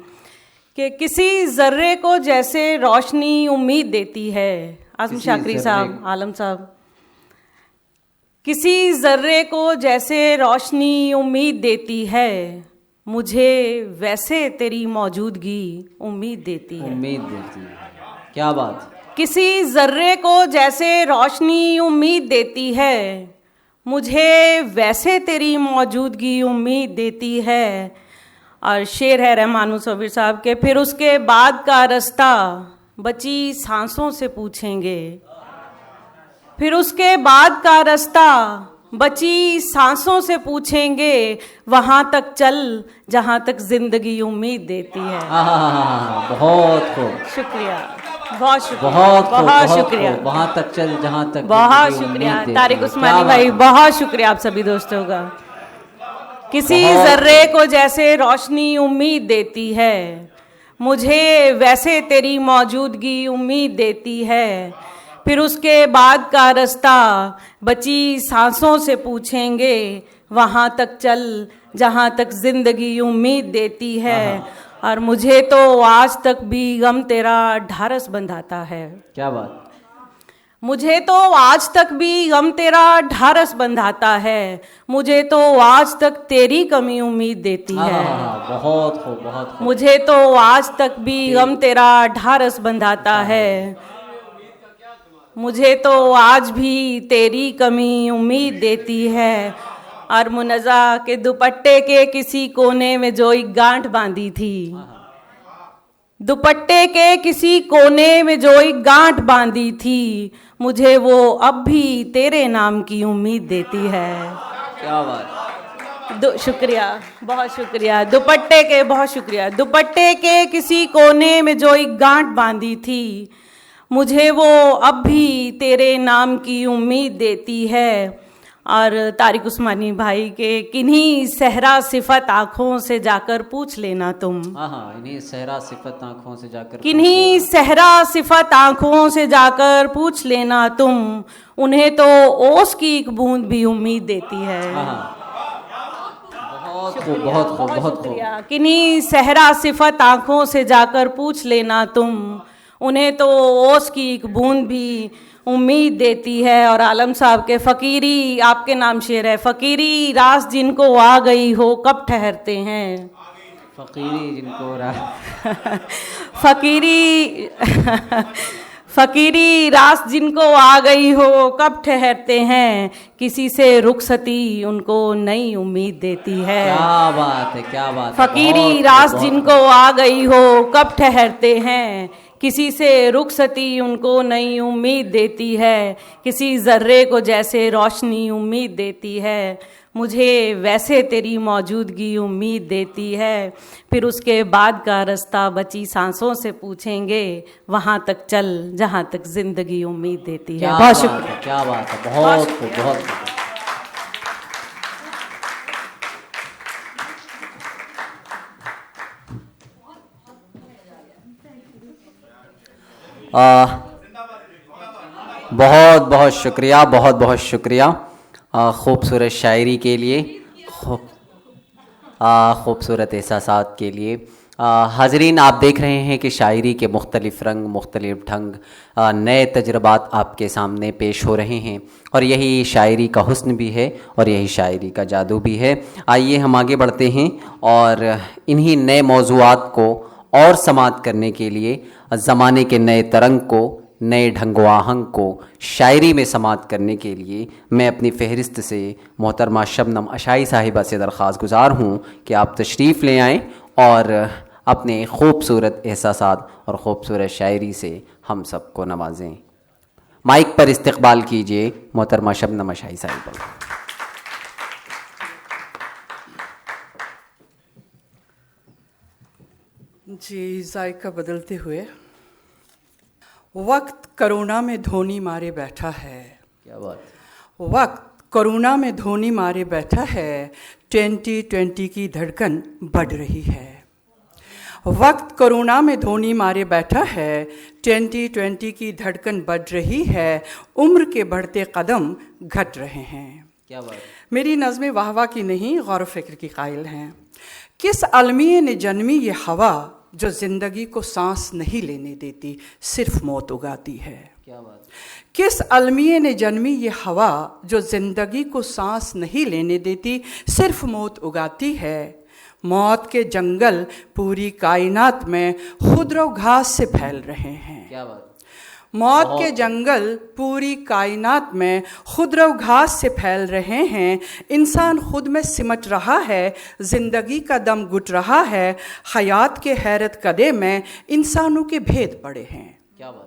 कि किसी ज़र्रे को जैसे रोशनी उम्मीद देती है। आज़म शाकरी साहब, आलम साहब। किसी ज़र्रे को जैसे रोशनी उम्मीद देती है, मुझे वैसे तेरी मौजूदगी उम्मीद देती है। उम्मीद देती है। क्या बात। किसी ज़र्रे को जैसे रोशनी उम्मीद देती है, मुझे वैसे तेरी मौजूदगी उम्मीद देती है। और शेर है रहमान मुसव्विर साहब के, फिर उसके बाद का रास्ता बची सांसों से पूछेंगे, फिर उसके बाद का रास्ता बची सांसों से पूछेंगे, वहाँ तक चल जहाँ तक जिंदगी उम्मीद देती है। बहुत खूब, शुक्रिया, बहुत शुक्रिया, बहुत खूब, बहुत शुक्रिया। वहाँ तक चल जहाँ तक, बहुत शुक्रिया तारिक उस्मानी भाई, बहुत शुक्रिया आप सभी दोस्तों का। किसी जर्रे को जैसे रोशनी उम्मीद देती है, मुझे वैसे तेरी मौजूदगी उम्मीद देती है। फिर उसके बाद का रास्ता बची सांसों से पूछेंगे, वहाँ तक चल जहाँ तक जिंदगी उम्मीद देती है। और मुझे तो आज तक भी गम तेरा ढारस बंधाता है। क्या बात। मुझे तो आज तक भी गम तेरा ढारस बंधाता है, मुझे तो आज तक तेरी कमी उम्मीद देती है। बहुत खूब, बहुत खूब। मुझे तो आज तक भी गम तेरा ढारस बंधाता है, मुझे तो आज भी तेरी कमी उम्मीद देती है। और मुनज़ा के दुपट्टे के किसी कोने में जो एक गांठ बांधी थी, दुपट्टे के किसी कोने में जो एक गांठ बांधी थी, मुझे वो अब भी तेरे नाम की उम्मीद देती है। क्या बात। शुक्रिया, बहुत शुक्रिया। दुपट्टे के बहुत शुक्रिया। दुपट्टे के किसी कोने में जो एक गांठ बांधी थी, मुझे वो अब भी तेरे नाम की उम्मीद देती है। और तारिक उस्मानी भाई के किन्हीं सहरा सिफत आँखों से जाकर पूछ लेना तुम। हाँ, इन्हीं सहरा सिफत आँखों से जाकर, किन्हीं सहरा सिफत आँखों से जाकर पूछ लेना तुम, उन्हें तो ओस की एक बूंद भी उम्मीद देती है। बहुत खूब, बहुत खूब, बहुत खूब। किन्हीं सहरा सिफत आँखों से जाकर पूछ लेना तुम, उन्हें तो ओस की एक बूंद भी उम्मीद देती है। और आलम साहब के फ़कीरी, आपके नाम शेर है, फ़कीरी रास जिनको आ गई हो कब ठहरते हैं। फ़कीरी जिनको फ़कीरी फ़कीरी रास जिनको आ गई हो कब ठहरते हैं, किसी से रुखसती उनको नई उम्मीद देती है। क्या बात है, क्या बात। फ़कीरी रास जिनको आ गई हो कब ठहरते हैं, किसी से रुखसती उनको नई उम्मीद देती है। किसी ज़र्रे को जैसे रोशनी उम्मीद देती है, मुझे वैसे तेरी मौजूदगी उम्मीद देती है। फिर उसके बाद का रास्ता बची सांसों से पूछेंगे, वहाँ तक चल जहाँ तक ज़िंदगी उम्मीद देती है। बहुत शुक्रिया। क्या बात है, बहुत खूब, बहुत खूब। बहुत बहुत शुक्रिया, बहुत बहुत शुक्रिया खूबसूरत शायरी के लिए, खूबसूरत एहसासात के लिए। हाज़रीन, आप देख रहे हैं कि शायरी के मुख्तलिफ़ रंग, मुख्तलिफ़ ढंग, नए तजर्बात आपके सामने पेश हो रहे हैं, और यही शायरी का हुस्न भी है और यही शायरी का जादू भी है। आइए हम आगे बढ़ते हैं और इन्हीं नए मौज़ूआत को और समाअत करने के लिए, ज़माने के नए तरंग को, नए ढंग आहंग को शायरी में समाअत करने के लिए मैं अपनी फ़हरिस्त से मोहतरमा शबनम अशाई साहिबा से दरख्वास्त गुज़ार हूँ कि आप तशरीफ़ ले आएँ और अपने खूबसूरत एहसासात और ख़ूबसूरत शायरी से हम सब को नवाजें। माइक पर इस्तक़बाल कीजिए मोहतरमा शबनम अशाई साहिबा। जी, जायका बदलते हुए, वक्त कोरोना में धोनी मारे बैठा है। क्या बात। वक्त कोरोना में धोनी मारे बैठा है, 2020 की धड़कन बढ़ रही है। वक्त कोरोना में धोनी मारे बैठा है, 2020 की धड़कन बढ़ रही है, उम्र के बढ़ते कदम घट रहे हैं। क्या बात। मेरी नज़्में वाहवा की नहीं, गौर फ़िक्र की कायल हैं। किस अलमिये ने जन्मी ये हवा, जो ज़िंदगी को सांस नहीं लेने देती, सिर्फ मौत उगाती है। क्या बात। किस अलमिये ने जन्मी ये हवा, जो ज़िंदगी को सांस नहीं लेने देती, सिर्फ मौत उगाती है। मौत के जंगल पूरी कायनात में खुदरो घास से फैल रहे हैं। क्या बात। मौत के जंगल पूरी कायनात में खुदरो घास से फैल रहे हैं। इंसान खुद में सिमट रहा है, ज़िंदगी का दम घुट रहा है। हयात के हैरत कदे में इंसानों के भेद पड़े हैं। क्या बात।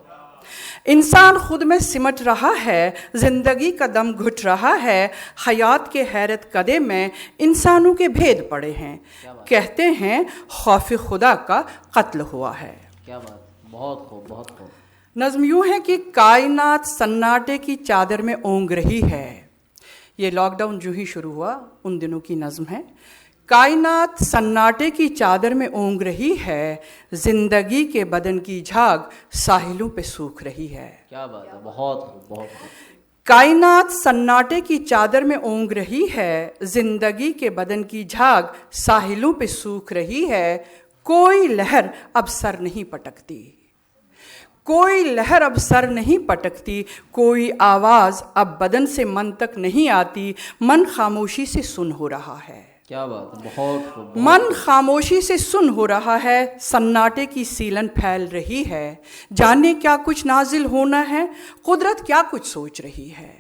इंसान खुद में सिमट रहा है, ज़िंदगी का दम घुट रहा है। हयात के हैरत कदे में इंसानों के भेद पड़े हैं। कहते हैं खौफ खुदा का कत्ल हुआ है। क्या बात। बहुत खूब, बहुत खूब। नज़्म यूँ है कि कायनात सन्नाटे की चादर में ओंग रही है। ये लॉकडाउन जो ही शुरू हुआ उन दिनों की नज़्म है। कायनात सन्नाटे की चादर में ओंग रही है, जिंदगी के बदन की झाग साहिलों पे सूख रही है। क्या बात है, बहुत खूब, बहुत खूब। कायनात सन्नाटे की चादर में ओंग रही है, जिंदगी के बदन की झाग साहिलों पे सूख रही है। कोई लहर अब सर नहीं पटकती, कोई लहर अब सर नहीं पटकती, कोई आवाज अब बदन से मन तक नहीं आती। मन खामोशी से सुन हो रहा है। क्या बात है, बहुत खूब। मन खामोशी से सुन हो रहा है, सन्नाटे की सीलन फैल रही है। जाने क्या कुछ नाजिल होना है, कुदरत क्या कुछ सोच रही है।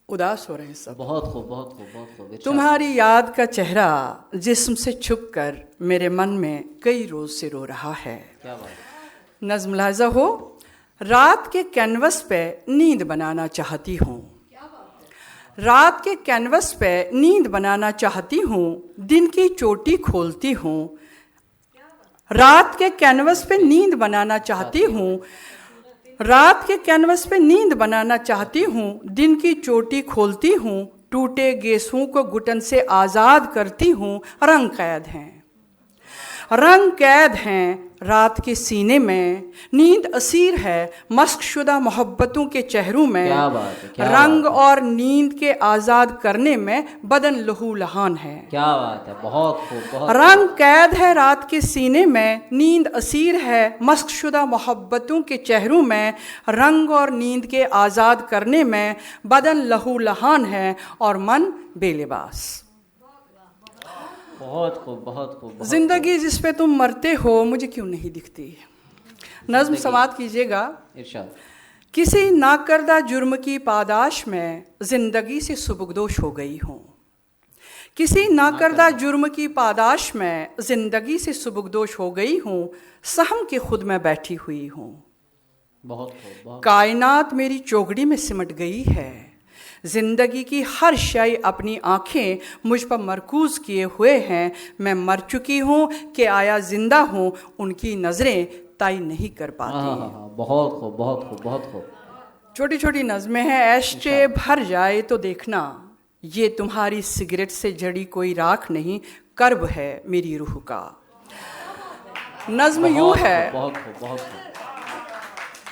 उदास हो रहे हैं सब। बहुत खूब, बहुत खूब, बहुत खूब। तुम्हारी याद का चेहरा जिस्म से छुप कर मेरे मन में कई रोज से रो रहा है। क्या बात है। नज़्म लाजा हो, रात के कैनवस पे नींद बनाना चाहती हूँ, रात के कैनवस पे नींद बनाना चाहती हूँ, दिन की चोटी खोलती हूँ। रात के कैनवस पे नींद बनाना चाहती हूँ, रात के कैनवस पे नींद बनाना चाहती हूँ, दिन की चोटी खोलती हूँ। टूटे गेसों को घुटन से आज़ाद करती हूँ। रंग कैद हैं, रंग कैद हैं रात के सीने में, नींद असीर है मस्कशुदा मोहब्बतों के चेहरों में। क्या बात है, क्या रंग बात है। और नींद के आज़ाद करने में बदन लहू लहान है। क्या बात है, बहुत खूब, बहुत। रंग कैद है रात के सीने में, नींद असीर है मस्कशुदा मोहब्बतों के चेहरों में। रंग और नींद के आज़ाद करने में बदन लहू लहान है और मन बेलिबास। बहुत खूब, बहुत खूब, बहुत जिंदगी जिस पे तुम मरते हो मुझे क्यों नहीं दिखती। नज़्म समात कीजिएगा। खूब। इरशाद। किसी नाकर्दा जुर्म की पादाश में जिंदगी से सुबुकदोश हो गई हूँ, किसी नाकर्दा जुर्म की पादाश में जिंदगी से सुबुकदोश हो गई हूँ। सहम के खुद में बैठी हुई हूँ, बहुत खूब, बहुत। कायनात मेरी चौगड़ी में सिमट गई है। जिंदगी की हर शय अपनी आंखें मुझ पर मरकूज किए हुए हैं। मैं मर चुकी हूँ कि आया जिंदा हूँ, उनकी नज़रें तय नहीं कर पाती। हाँ, बहुत खूब, बहुत खूब, बहुत खूब। छोटी छोटी नज़में हैं। एस्ट्रे भर जाए तो देखना, ये तुम्हारी सिगरेट से जड़ी कोई राख नहीं, कर्ब है मेरी रूह का। नज़्म यूँ है, बहुत खूब, बहुत खूब।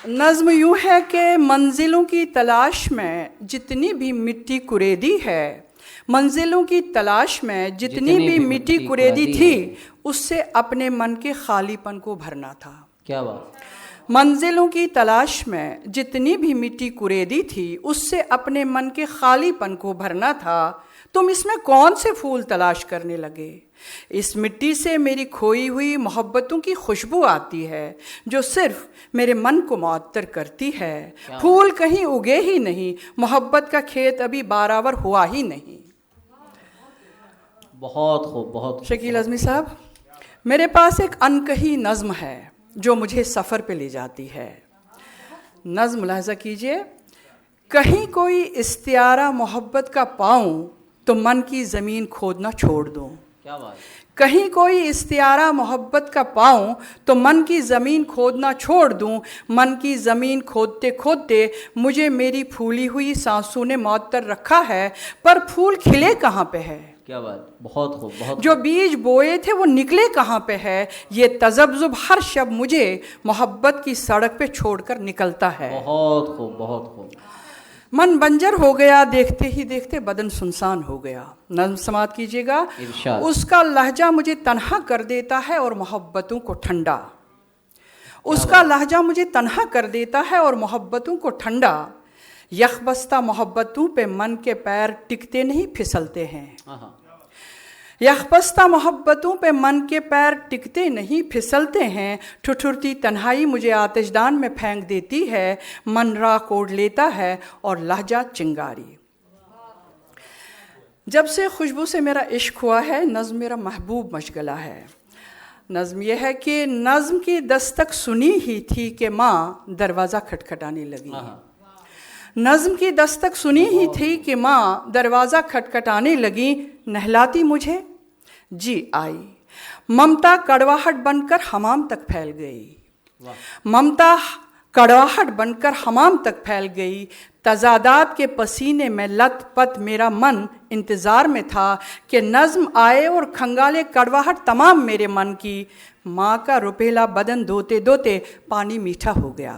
नज़्म यूँ है कि मंजिलों की तलाश में जितनी भी मिट्टी कुरेदी है, मंजिलों की तलाश में जितनी भी मिट्टी कुरेदी थी, उससे अपने मन के खालीपन को भरना था। क्या बात। मंजिलों की तलाश में जितनी भी मिट्टी कुरेदी थी, उससे अपने मन के खालीपन को भरना था। तुम इसमें कौन से फूल तलाश करने लगे। इस मिट्टी से मेरी खोई हुई मोहब्बतों की खुशबू आती है, जो सिर्फ मेरे मन को मुअत्तर करती है। फूल कहीं उगे ही नहीं, मोहब्बत का खेत अभी बारावर हुआ ही नहीं। बहुत खूब, बहुत। शकील अज़मी साहब, मेरे पास एक अनकही नज़्म है जो मुझे सफ़र पे ले जाती है। नज़्म मुलाहज़ा कीजिए। कहीं कोई इस्तियारा मोहब्बत का पाऊं तो मन की ज़मीन खोदना छोड़ दूं। क्या बात। कहीं कोई इस्तियारा मोहब्बत का पाऊं तो मन की ज़मीन खोदना छोड़ दूं। मन की ज़मीन खोदते खोदते मुझे मेरी फूली हुई सांसों ने मुअत्तर रखा है, पर फूल खिले कहाँ पे है। क्या बात, बहुत खूब, बहुत। जो बीज बोए थे वो निकले कहाँ पे है। ये तज़ब्ज़ुब हर शब मुझे मोहब्बत की सड़क पे छोड़कर निकलता है। बहुत खूब, बहुत खूब। मन बंजर हो गया, देखते ही देखते बदन सुनसान हो गया। नज़्म समात कीजिएगा। इरशाद। उसका लहजा मुझे तन्हा कर देता है और मोहब्बतों को ठंडा। उसका लहजा मुझे तन्हा कर देता है और मोहब्बतों को ठंडा। यखबस्ता मोहब्बतों पे मन के पैर टिकते नहीं, फिसलते हैं। यखबस्ता मोहब्बतों पे मन के पैर टिकते नहीं, फिसलते हैं। ठुठुरती तन्हाई मुझे आतिशदान में फेंक देती है। मन राख ओढ़ लेता है और लहजा चिंगारी। जब से खुशबू से मेरा इश्क हुआ है, नज़्म मेरा महबूब मशगला है। नज़्म यह है कि नज़्म की दस्तक सुनी ही थी कि माँ दरवाज़ा खटखटाने लगी। नज़्म की दस्तक सुनी ही थी कि माँ दरवाज़ा खटखटाने लगी। नहलाती मुझे जी आई, ममता कड़वाहट बनकर हमाम तक फैल गई। ममता कड़वाहट बनकर हमाम तक फैल गई। तजादात के पसीने में लत-पत मेरा मन इंतज़ार में था कि नज़्म आए और खंगाले कड़वाहट तमाम मेरे मन की। माँ का रुपेला बदन धोते धोते पानी मीठा हो गया।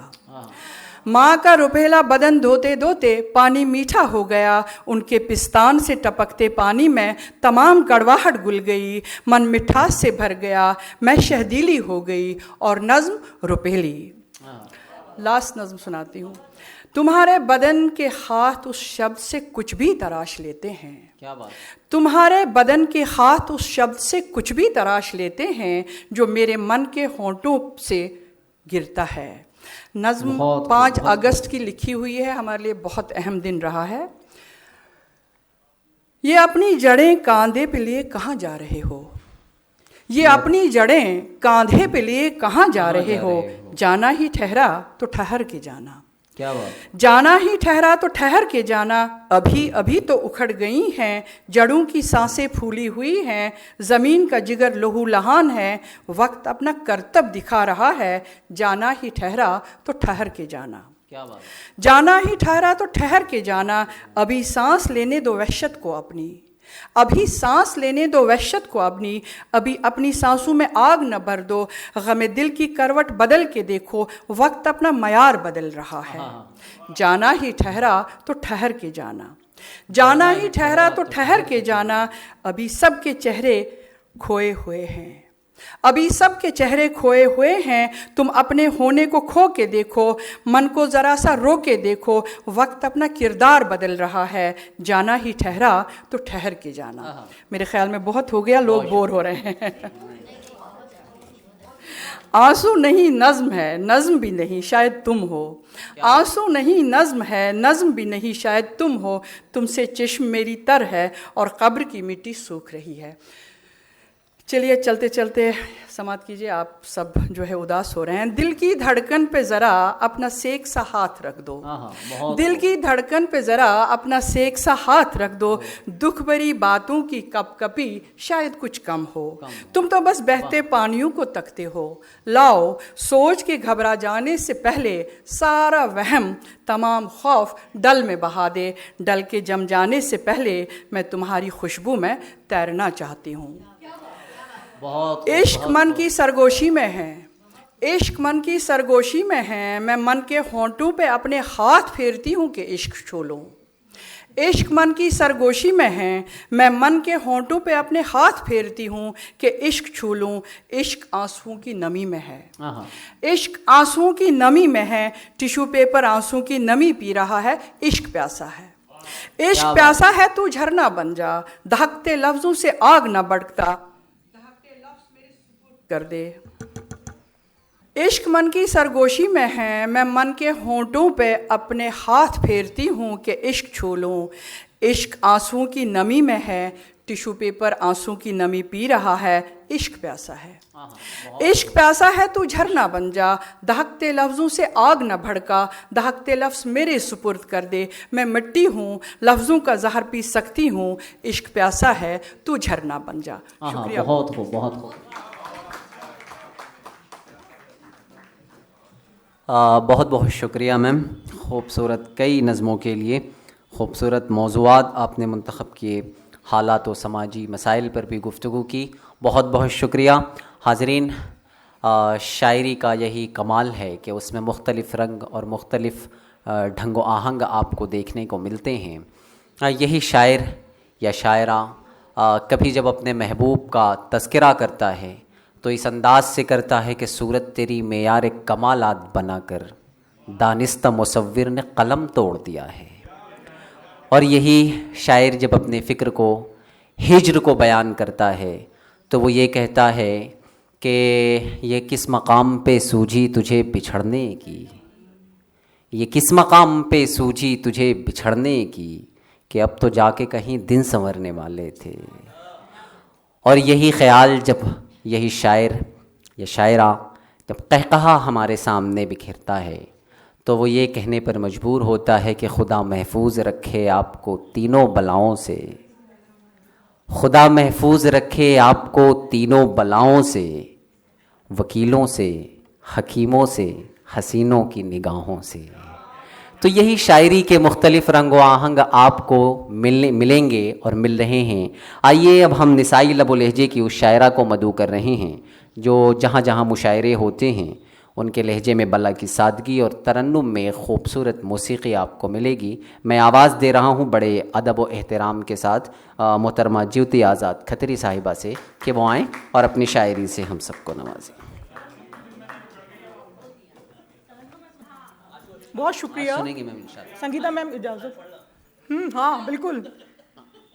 माँ का रुपेला बदन धोते धोते पानी मीठा हो गया। उनके पिस्तान से टपकते पानी में तमाम कड़वाहट घुल गई। मन मिठास से भर गया, मैं शहदीली हो गई और नज़्म रुपेली। लास्ट नज़्म सुनाती हूँ। तुम्हारे बदन के हाथ उस शब्द से कुछ भी तराश लेते हैं। क्या बात। तुम्हारे बदन के हाथ उस शब्द से कुछ भी तराश लेते हैं जो मेरे मन के होंठों से गिरता है। नज़्म 5 अगस्त की लिखी हुई है, हमारे लिए बहुत अहम दिन रहा है। ये अपनी जड़ें कांधे पे लिए कहाँ जा रहे हो, ये अपनी जड़ें कांधे पे लिए कहाँ जा रहे हो। जाना ही ठहरा तो ठहर के जाना। क्या बात। जाना ही ठहरा तो ठहर के जाना। अभी अभी तो उखड़ गई हैं, जड़ों की सांसें फूली हुई हैं, ज़मीन का जिगर लहू लहान है, वक्त अपना करतब दिखा रहा है। जाना ही ठहरा तो ठहर के जाना। क्या बात। जाना ही ठहरा तो ठहर के जाना। अभी सांस लेने दो वहशत को अपनी, अभी सांस लेने दो वहशत को अपनी। अभी अपनी सांसों में आग न भर दो। गमे दिल की करवट बदल के देखो, वक्त अपना मयार बदल रहा है। जाना ही ठहरा तो ठहर के जाना। जाना ही ठहरा तो ठहर के जाना। अभी सबके चेहरे खोए हुए हैं, अभी सबके चेहरे खोए हुए हैं। तुम अपने होने को खो के देखो, मन को ज़रा सा रो के देखो, वक्त अपना किरदार बदल रहा है। जाना ही ठहरा तो ठहर के जाना। मेरे ख्याल में बहुत हो गया, लोग बोर हो रहे हैं। आंसू नहीं नज़्म है, नज़्म भी नहीं शायद तुम हो। आंसू नहीं नज़्म है, नज़्म भी नहीं शायद तुम हो। तुमसे चश्म मेरी तर है और कब्र की मिट्टी सूख रही है। चलिए चलते चलते समाप्त कीजिए। आप सब जो है उदास हो रहे हैं। दिल की धड़कन पे ज़रा अपना सेक सा हाथ रख दो। दिल की धड़कन पे ज़रा अपना सेक सा हाथ रख दो। दुख भरी बातों की कपकपी शायद कुछ कम हो। तुम तो बस बहते पानियों को तकते हो। लाओ सोच के घबरा जाने से पहले सारा वहम तमाम खौफ डल में बहा दे। डल के जम जाने से पहले मैं तुम्हारी खुशबू में तैरना चाहती हूँ। इश्क मन की सरगोशी में है, इश्क मन की सरगोशी में है। मैं मन के होंठों पे अपने हाथ फेरती हूँ कि इश्क छू लूँ। इश्क मन की सरगोशी में है, मैं मन के होंठों पे अपने हाथ फेरती हूँ कि इश्क छू लूँ। इश्क आंसुओं की नमी में है, इश्क आंसुओं की नमी में है। टिश्यू पेपर आंसुओं की नमी पी रहा है। इश्क प्यासा है, इश्क प्यासा है, तू झरना बन जा। दहकते लफ्जों से आग न भड़कता, कर दे। इश्क मन की सरगोशी में है, मैं मन के होंठों पे अपने हाथ फेरती हूँ कि इश्क छू लूँ। इश्क आंसुओं की नमी में है, टिश्यू पेपर आंसू की नमी पी रहा है। इश्क प्यासा है, इश्क प्यासा है, तू झरना बन जा। दहकते लफ्जों से आग न भड़का, दहकते लफ्ज मेरे सुपुर्द कर दे। मैं मिट्टी हूँ, लफ्जों का जहर पी सकती हूँ। इश्क प्यासा है, तू झरना बन जा। शुक्रिया। बहुत खूब, बहुत खूब। बहुत बहुत शुक्रिया मैम। खूबसूरत कई नज़मों के लिए खूबसूरत मौज़ूआत आपने मुंतखब किए, हालात व समाजी मसाइल पर भी गुफ्तगू की। बहुत बहुत शुक्रिया। हाज़रीन, शायरी का यही कमाल है कि उसमें मुख्तलिफ़ रंग और मुख्तलिफ़ ढंग व आहंग आपको देखने को मिलते हैं। यही शायर या शायरा कभी जब अपने महबूब का तज़किरा करता है तो इस अंदाज से करता है कि सूरत तेरी मेयार कमालात बनाकर दानिस्ता मुसव्विर ने कलम तोड़ दिया है। और यही शायर जब अपने फ़िक्र को, हिज्र को बयान करता है तो वो ये कहता है कि ये किस मकाम पे सूझी तुझे बिछड़ने की, ये किस मकाम पे सूझी तुझे बिछड़ने की, कि अब तो जाके कहीं दिन संवरने वाले थे। और यही ख्याल जब यही शायर या शायरा जब कहकहा हमारे सामने बिखरता है तो वो ये कहने पर मजबूर होता है कि खुदा महफूज रखे आपको तीनों बलाओं से, खुदा महफूज रखे आपको तीनों बलाओं से, वकीलों से, हकीमों से, हसीनों की निगाहों से। तो यही शायरी के मुख्तलिफ रंग व आहंग आपको मिलेंगे और मिल रहे हैं। आइए अब हम निसाई लब व लहजे की उस शायरा को मदऊ कर रहे हैं जो जहाँ जहाँ मुशायरे होते हैं उनके लहजे में बला की सादगी और तरन्नुम में खूबसूरत मौसीकी आपको मिलेगी। मैं आवाज़ दे रहा हूँ बड़े अदब व एहतराम के साथ मोहतरमा ज्योति आज़ाद खत्री साहिबा से कि वो आएँ और अपनी शायरी से हम सबको नवाजें। बहुत शुक्रिया सुनेंगे मैम इंशाल्लाह। संगीता मैम, इजाज़त। हाँ बिल्कुल।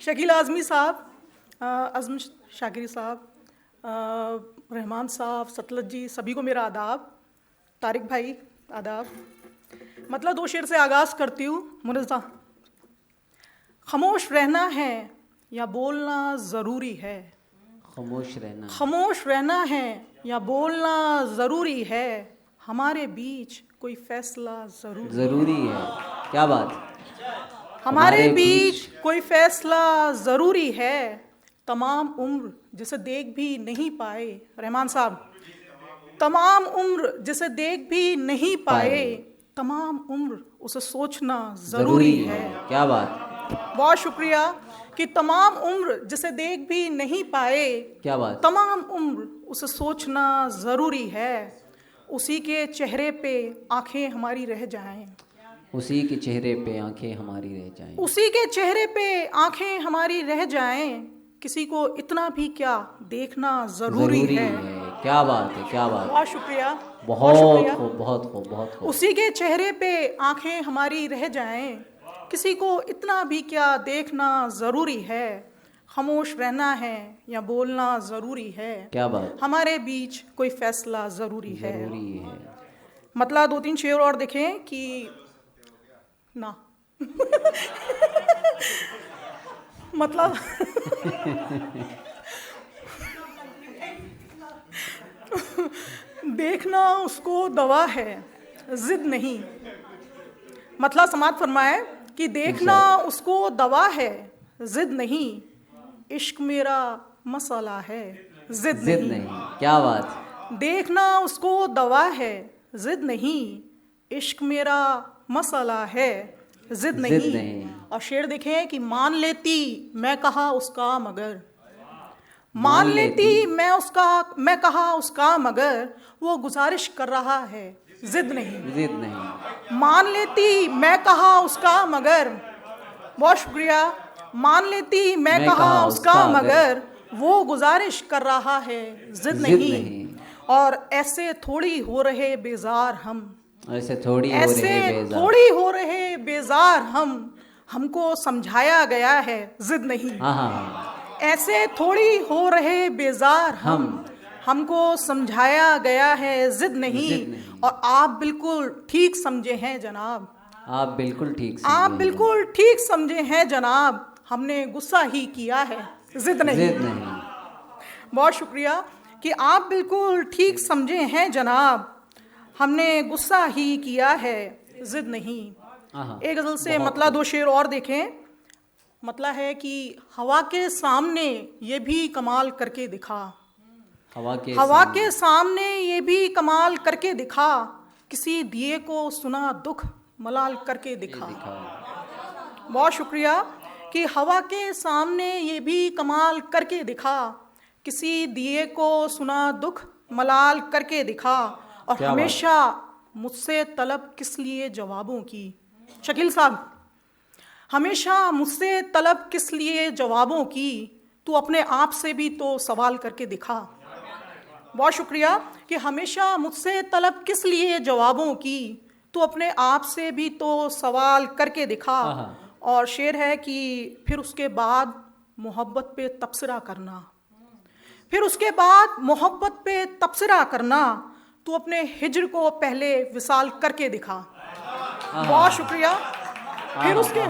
शकील आज़मी साहब, अज़म शाकिरी साहब, रहमान साहब, सतलज जी, सभी को मेरा आदाब। तारिक भाई आदाब। मतलब 2 शेर से आगाज़ करती हूँ। मुनज़्ज़ा। खामोश रहना है या बोलना ज़रूरी है, खामोश रहना है या बोलना ज़रूरी है, हमारे बीच कोई फैसला ज़रूरी है। क्या बात। हमारे बीच कोई फैसला ज़रूरी है, तमाम उम्र जिसे देख भी नहीं पाए। रहमान साहब। तमाम उम्र जिसे देख भी नहीं पाए, तमाम उम्र उसे सोचना ज़रूरी है। क्या बात। बहुत शुक्रिया। कि तमाम उम्र जिसे देख भी नहीं पाए, क्या बात। तमाम उम्र उसे सोचना ज़रूरी है, उसी के चेहरे पे आंखें हमारी रह जाएं, उसी के चेहरे पे आंखें हमारी रह जाएं, उसी के चेहरे पे आंखें हमारी रह जाएं, किसी को इतना भी क्या देखना ज़रूरी है। क्या बात है, क्या बात। बहुत शुक्रिया। बहुत खूब, बहुत खूब, बहुत खूब। उसी के चेहरे पे आंखें हमारी रह जाएं, किसी को इतना भी क्या देखना ज़रूरी है, खामोश रहना है या बोलना ज़रूरी है। क्या बात। हमारे बीच कोई फैसला ज़रूरी है। मतलब 2-3 शेर और देखें कि ना मतलब देखना उसको दवा है, जिद नहीं। मतलब समात फरमाए कि देखना उसको दवा है, जिद नहीं, इश्क मेरा मसाला है, जिद नहीं। क्या बात। देखना उसको दवा है, जिद नहीं, इश्क मेरा मसाला है, जिद नहीं। और शेर देखें कि मान लेती मैं कहा उसका मगर, मान लेती मैं कहा उसका मगर, वो गुजारिश कर रहा है, जिद नहीं। मान लेती मैं कहा उसका मगर, बहुत शुक्रिया। मान लेती मैं कहा उसका मगर, वो गुजारिश कर रहा है, जिद नहीं। और ऐसे थोड़ी हो रहे बेजार हम, ऐसे थोड़ी हो रहे बेजार हम, हमको समझाया गया है, जिद नहीं। ऐसे थोड़ी हो रहे बेजार हम, हमको समझाया गया है, जिद नहीं। और आप बिल्कुल ठीक समझे हैं जनाब, आप बिल्कुल ठीक समझे हैं जनाब, हमने गुस्सा ही किया है, जिद नहीं। बहुत शुक्रिया कि आप बिल्कुल ठीक समझे हैं जनाब, हमने गुस्सा ही किया है, जिद नहीं। एक गज़ल से मतलब 2 शेर और देखें। मतलब है कि हवा के सामने ये भी कमाल करके दिखा, हवा के सामने ये भी कमाल करके दिखा, किसी दिए को सुना दुख मलाल करके दिखा। बहुत शुक्रिया कि हवा के सामने ये भी कमाल करके दिखा, किसी दिए को सुना दुख मलाल करके दिखा। और हमेशा मुझसे तलब किस लिए जवाबों की। शकील साहब। हमेशा मुझसे तलब किस लिए जवाबों की, तू अपने आप से भी तो सवाल करके दिखा। बहुत शुक्रिया कि हमेशा मुझसे तलब किस लिए जवाबों की, तू अपने आप से भी तो सवाल करके दिखा। और शेर है कि फिर उसके बाद मोहब्बत पे तबसरा करना, फिर उसके बाद मोहब्बत पे तबसरा करना, तू अपने हिज्र को पहले विसाल करके दिखा। बहुत शुक्रिया। फिर उसके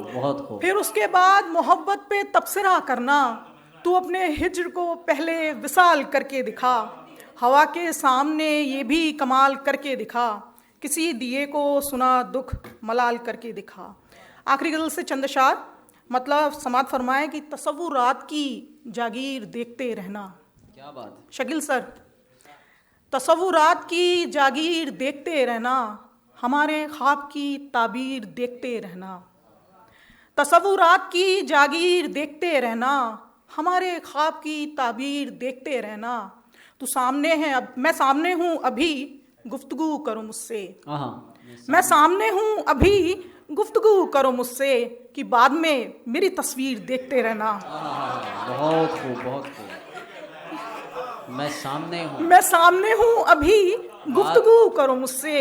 बहुत खूब। फिर उसके बाद मोहब्बत पे तबसरा करना, तू अपने हिज्र को पहले विसाल करके दिखा। हवा के सामने ये भी कमाल करके दिखा, किसी दिए को सुना दुख मलाल करके दिखा। आखिरी गज़ल से चंद अशार। मतलब समात फरमाए कि तसव्वुरात की जागीर देखते रहना। क्या बात। शकील सर। तसव्वुरात की जागीर देखते रहना, हमारे ख्वाब की ताबीर देखते रहना। तसव्वुरात की जागीर देखते रहना, हमारे ख्वाब की ताबीर देखते रहना। तू सामने है, अब मैं सामने हूँ अभी, गुफ्तगू करो मुझसे। मैं सामने हूँ अभी, गुफ्तगू करो मुझसे, कि बाद में मेरी तस्वीर देखते रहना। बहुत खूब, बहुत खूब। मैं सामने हूँ अभी, गुफ्तगू करो मुझसे,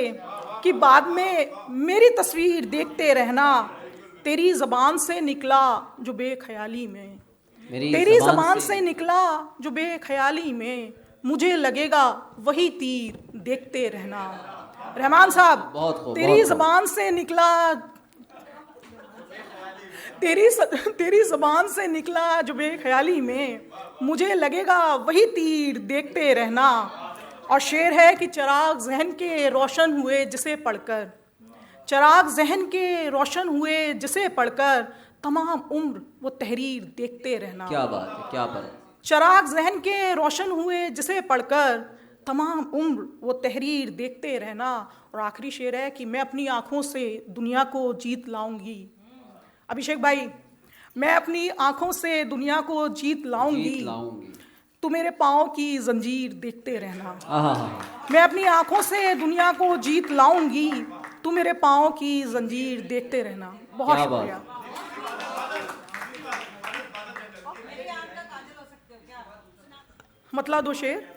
कि बाद में मेरी तस्वीर देखते रहना। तेरी ज़बान से निकला जो बेख्याली में, तेरी ज़बान से निकला जो बेख्याली में, मुझे लगेगा वही तीर देखते रहना। रहमान साहब, तेरी ज़बान से निकला, तेरी ज़बान से निकला जो बेख्याली में, मुझे लगेगा वही तीर देखते रहना। और शेर है कि चिराग ज़हन के रोशन हुए जिसे पढ़कर, चिराग ज़हन के रोशन हुए जिसे पढ़कर, तमाम उम्र वो तहरीर देखते रहना। क्या बात है, क्या बात। चिराग ज़हन के रोशन हुए जिसे पढ़कर, तमाम उम्र वो तहरीर देखते रहना। और आखिरी शेर है कि मैं अपनी आँखों से दुनिया को जीत लाऊंगी। अभिषेक भाई, मैं अपनी आँखों से दुनिया को जीत लाऊंगी, तू मेरे पाँव की जंजीर देखते रहना। मैं अपनी आँखों से दुनिया को जीत लाऊंगी, तू मेरे पाँव की जंजीर देखते रहना। बहुत शुक्रिया। मतलब दो शेर।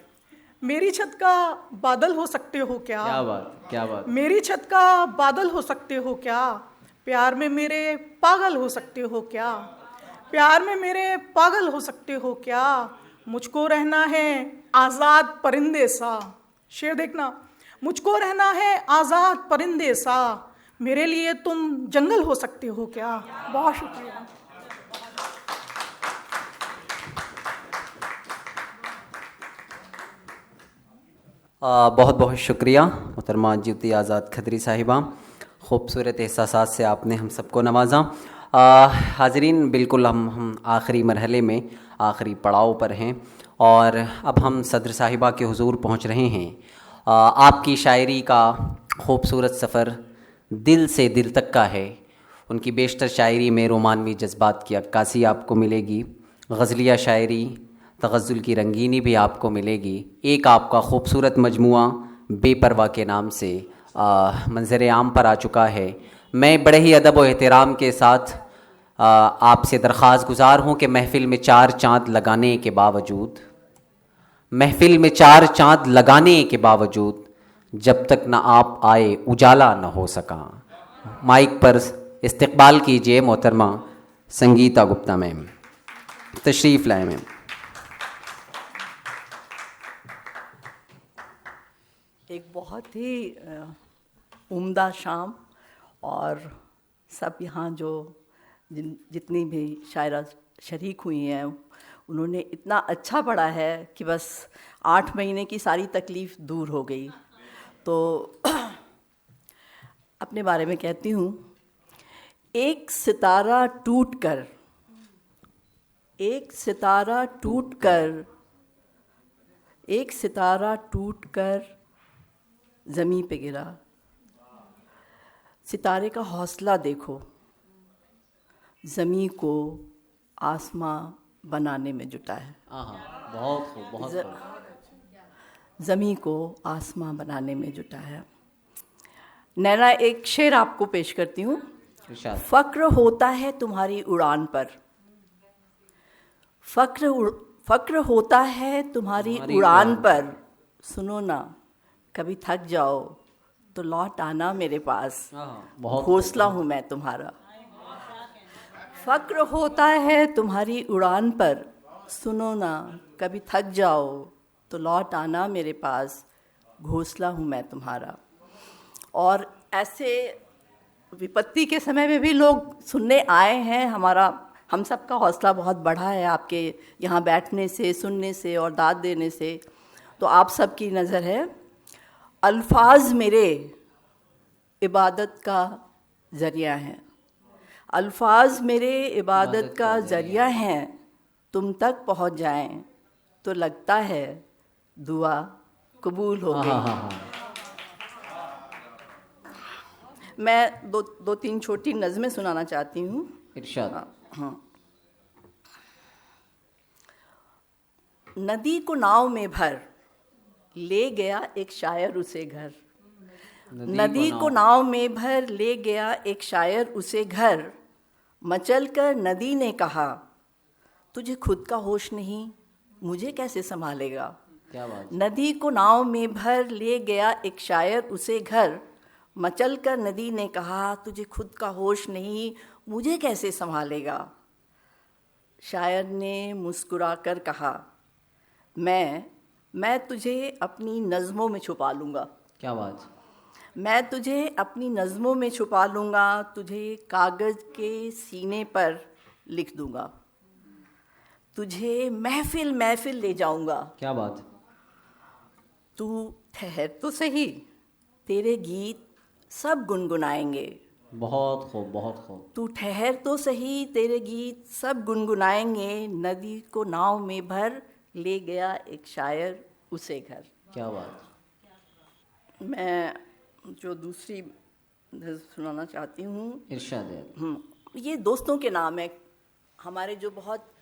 मेरी छत का बादल हो सकते हो क्या? क्या बात, क्या बात। मेरी छत का बादल हो सकते हो क्या? प्यार में मेरे पागल हो सकते हो क्या? प्यार में मेरे पागल हो सकते हो क्या? मुझको रहना है आज़ाद परिंदे सा। शेर देखना, मुझको रहना है आज़ाद परिंदे सा, मेरे लिए तुम जंगल हो सकते हो क्या? बहुत शुक्रिया। बहुत बहुत शुक्रिया मोहतरमा ज्योति आज़ाद खदरी साहिबा, खूबसूरत एहसासात से आपने हम सबको नवाजा। हाज़रीन, बिल्कुल हम आखिरी मरहले में, आखिरी पड़ाव पर हैं और अब हम सदर साहिबा के हुजूर पहुंच रहे हैं। आपकी शायरी का खूबसूरत सफ़र दिल से दिल तक का है। उनकी बेशतर शायरी में रोमानवी जज्बात की अक्कासी आपको मिलेगी, गज़लिया शायरी, तग़ज़्ज़ुल की रंगीनी भी आपको मिलेगी। एक आपका खूबसूरत मजमुआ बेपरवाह के नाम से मंज़र आम पर आ चुका है। मैं बड़े ही अदब व एहतराम के साथ आपसे दरख्वास्त गुज़ार हूँ कि महफ़िल में चार चाँद लगाने के बावजूद, महफ़िल में चार चाँद लगाने के बावजूद, जब तक न आप आए उजाला न हो सका। माइक पर इस्तकबाल कीजिए मोहतरमा संगीता गुप्ता मैम, तशरीफ़ लाए मैम। एक बहुत ही उम्दा शाम, और सब यहाँ जो जितनी भी शायरा शरीक हुई हैं, उन्होंने इतना अच्छा पढ़ा है कि बस 8 महीने की सारी तकलीफ़ दूर हो गई। तो अपने बारे में कहती हूँ। एक सितारा टूटकर, एक सितारा टूटकर, एक सितारा टूटकर ज़मीं पे गिरा। सितारे का हौसला देखो, ज़मीं को आसमां बनाने में जुटा है। बहुत खूब, बहुत खूब। ज़मीं को आसमां बनाने में जुटा है। नैना, एक शेर आपको पेश करती हूँ। फ़क्र होता है तुम्हारी उड़ान पर, फ़क्र होता है तुम्हारी उड़ान पर, सुनो ना कभी थक जाओ तो लौट आना मेरे पास, घोंसला हूँ मैं तुम्हारा। फ़क्र होता है तुम्हारी उड़ान पर, सुनो ना कभी थक जाओ तो लौट आना मेरे पास, घोंसला हूँ मैं तुम्हारा। और ऐसे विपत्ति के समय में भी लोग सुनने आए हैं। हम सब का हौसला बहुत बढ़ा है आपके यहाँ बैठने से, सुनने से और दाद देने से। तो आप सब की नज़र है। अल्फाज मेरे इबादत का ज़रिया हैं, अल्फाज मेरे इबादत का ज़रिया हैं, तुम तक पहुँच जाएं तो लगता है दुआ कबूल हो हाँ गई। हाँ हाँ हाँ। मैं दो तीन छोटी नज़में सुनाना चाहती हूँ। इरशाद। हाँ। नदी को नाव में भर, ले गया एक शायर उसे घर। नदी को नाव में भर, ले गया एक शायर उसे घर। मचल कर नदी ने कहा, तुझे खुद का होश नहीं, मुझे कैसे संभालेगा। क्या बात। नदी को नाव में भर, ले गया एक शायर उसे घर। मचल कर नदी ने कहा, तुझे खुद का होश नहीं, मुझे कैसे संभालेगा। शायर ने मुस्कुराकर कहा, मैं तुझे अपनी नज़मों में छुपा लूँगा। क्या बात। मैं तुझे अपनी नज़मों में छुपा लूँगा, तुझे कागज़ के सीने पर लिख दूँगा, तुझे महफिल महफिल ले जाऊँगा। क्या बात। तू ठहर तो सही, तेरे गीत सब गुनगुनाएंगे। बहुत खूब, बहुत खूब। तू ठहर तो सही, तेरे गीत सब गुनगुनाएंगे। नदी को नाव में भर, ले गया एक शायर उसे घर। क्या बात। मैं जो दूसरी नज़्म सुनाना चाहती हूँ, इरशाद है। ये दोस्तों के नाम है। हमारे जो बहुत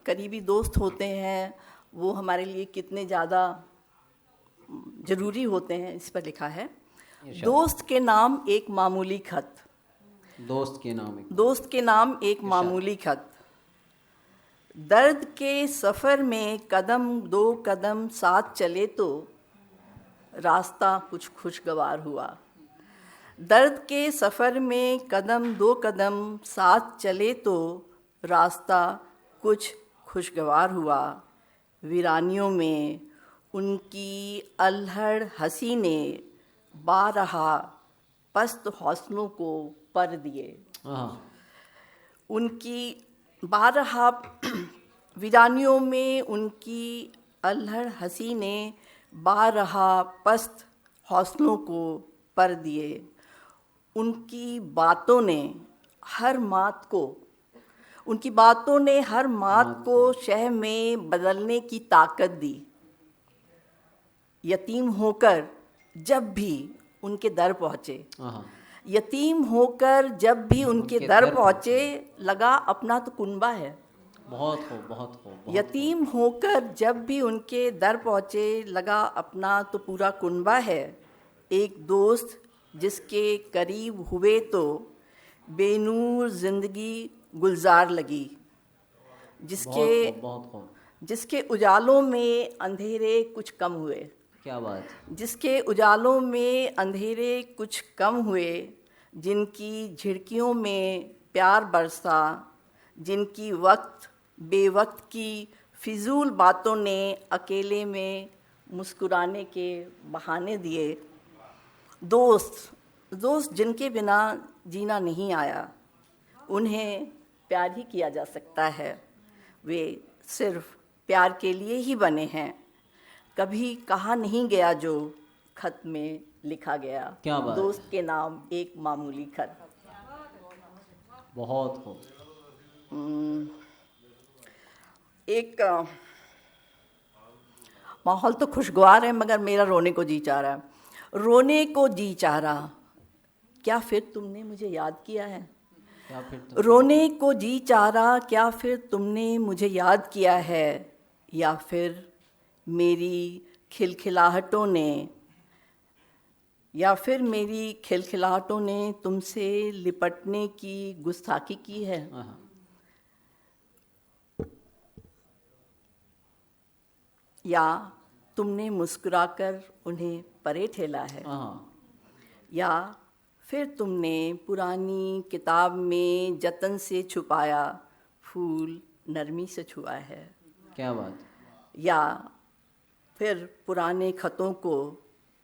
करीबी दोस्त होते हैं, वो हमारे लिए कितने ज़्यादा ज़रूरी होते हैं, इस पर लिखा है। दोस्त के नाम एक मामूली खत। दोस्त के नाम एक। दोस्त के नाम एक मामूली खत। दर्द के सफ़र में कदम दो कदम साथ चले तो रास्ता कुछ खुशगवार हुआ। दर्द के सफ़र में कदम दो कदम साथ चले तो रास्ता कुछ खुशगवार हुआ। वीरानियों में उनकी अल्हड़ हंसी ने बारहा पस्त हौसलों को पर दिए। उनकी बारहा वीरानियों में उनकी अल्हड़ हंसी ने बारहा पस्त हौसलों को पर दिए। उनकी बातों ने हर मात को शह में बदलने की ताकत दी। यतीम होकर जब भी उनके दर पहुँचे, यतीम होकर जब भी उनके दर पहुँचे, लगा अपना तो कुनबा है। बहुत खूब, बहुत खूब। यतीम होकर जब भी उनके दर पहुँचे, लगा अपना तो पूरा कुनबा है। एक दोस्त जिसके करीब हुए तो बेनूर जिंदगी गुलजार लगी। जिसके उजालों में अंधेरे कुछ कम हुए। क्या बात। जिसके उजालों में अंधेरे कुछ कम हुए। जिनकी झिड़कियों में प्यार बरसा, जिनकी वक्त बेवक्त की फिजूल बातों ने अकेले में मुस्कुराने के बहाने दिए। दोस्त जिनके बिना जीना नहीं आया, उन्हें प्यार ही किया जा सकता है। वे सिर्फ प्यार के लिए ही बने हैं। कभी कहा नहीं गया जो खत में लिखा गया। क्या बात। दोस्त के नाम एक मामूली खत। बहुत खूब। एक माहौल तो खुशगवार है, मगर मेरा रोने को जी चाह रहा है। रोने को जी चाह रहा, क्या फिर तुमने मुझे याद किया है। रोने को जी चाह रहा, क्या फिर तुमने मुझे याद किया है। या फिर मेरी खिलखिलाहटों ने तुमसे लिपटने की गुस्ताखी की है। या तुमने मुस्कुराकर उन्हें परे ठेला है। या फिर तुमने पुरानी किताब में जतन से छुपाया फूल नरमी से छुआ है। क्या बात। या फिर पुराने खतों को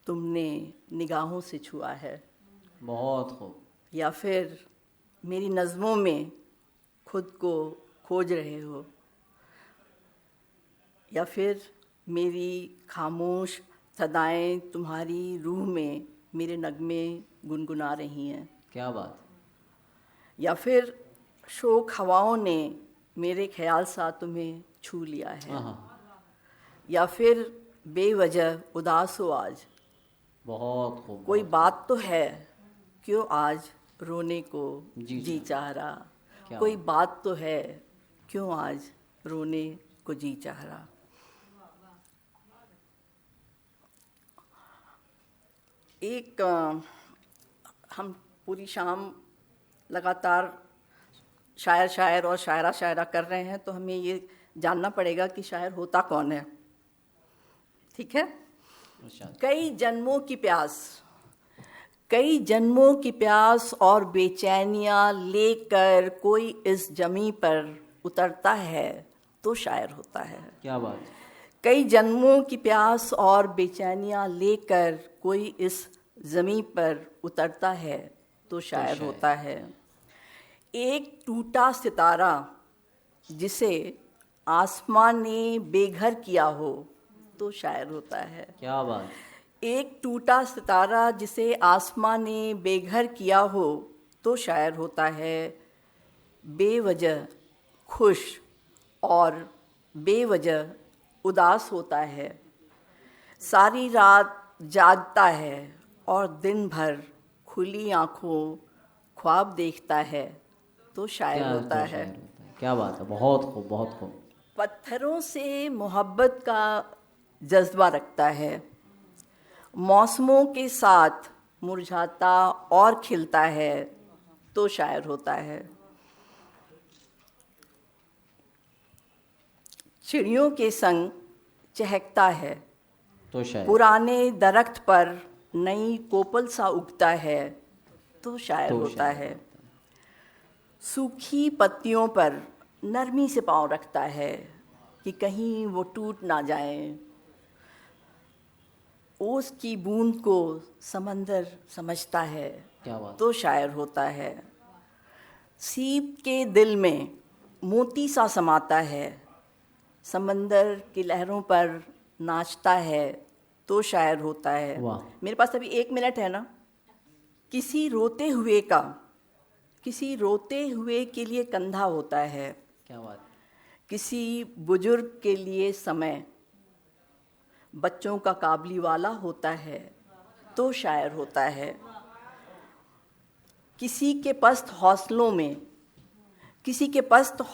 तुमने निगाहों से छुआ है। बहुत खूब। या फिर मेरी नज़मों में खुद को खोज रहे हो। या फिर मेरी खामोश सदाएं तुम्हारी रूह में मेरे नगमे गुनगुना रही हैं। क्या बात। या फिर शोक हवाओं ने मेरे ख्याल सा तुम्हें छू लिया है। या फिर बेवजह उदास हो आज, बहुत खूब। कोई बात तो है क्यों आज रोने को जी जी चाह रहा, क्या कोई बात तो है क्यों आज रोने को जी चाह रहा। एक हम पूरी शाम लगातार शायर और शायरा कर रहे हैं, तो हमें ये जानना पड़ेगा कि शायर होता कौन है। ठीक है। कई जन्मों की प्यास और बेचैनियाँ लेकर कोई इस जमी पर उतरता है तो शायर होता है। क्या बात। कई जन्मों की प्यास और बेचैनियाँ लेकर कोई इस ज़मीं पर उतरता है तो शायर होता है। एक टूटा सितारा जिसे आसमां ने बेघर किया हो तो शायर होता है। क्या बात। एक टूटा सितारा जिसे आसमां ने बेघर किया हो तो शायर होता है। बेवजह खुश और बेवजह उदास होता है, सारी रात जागता है और दिन भर खुली आँखों ख्वाब देखता है तो शायर होता है। क्या बात है, बहुत खूब बहुत खूब। पत्थरों से मोहब्बत का जज्बा रखता है, मौसमों के साथ मुरझाता और खिलता है तो शायर होता है। चिड़ियों के संग चहकता है तो शायर। पुराने दरख्त पर नई कोपल सा उगता है तो शायर होता है। सूखी पत्तियों पर नरमी से पाँव रखता है कि कहीं वो टूट ना जाएं। ओस की बूंद को समंदर समझता है क्या बात। तो शायर होता है। सीप के दिल में मोती सा समाता है, समंदर की लहरों पर नाचता है तो शायर होता है। वाह। मेरे पास अभी 1 मिनट है ना। किसी रोते हुए के लिए कंधा होता है, क्या बात। किसी बुजुर्ग के लिए समय बच्चों का काबली वाला होता है तो शायर होता है। किसी के पस्त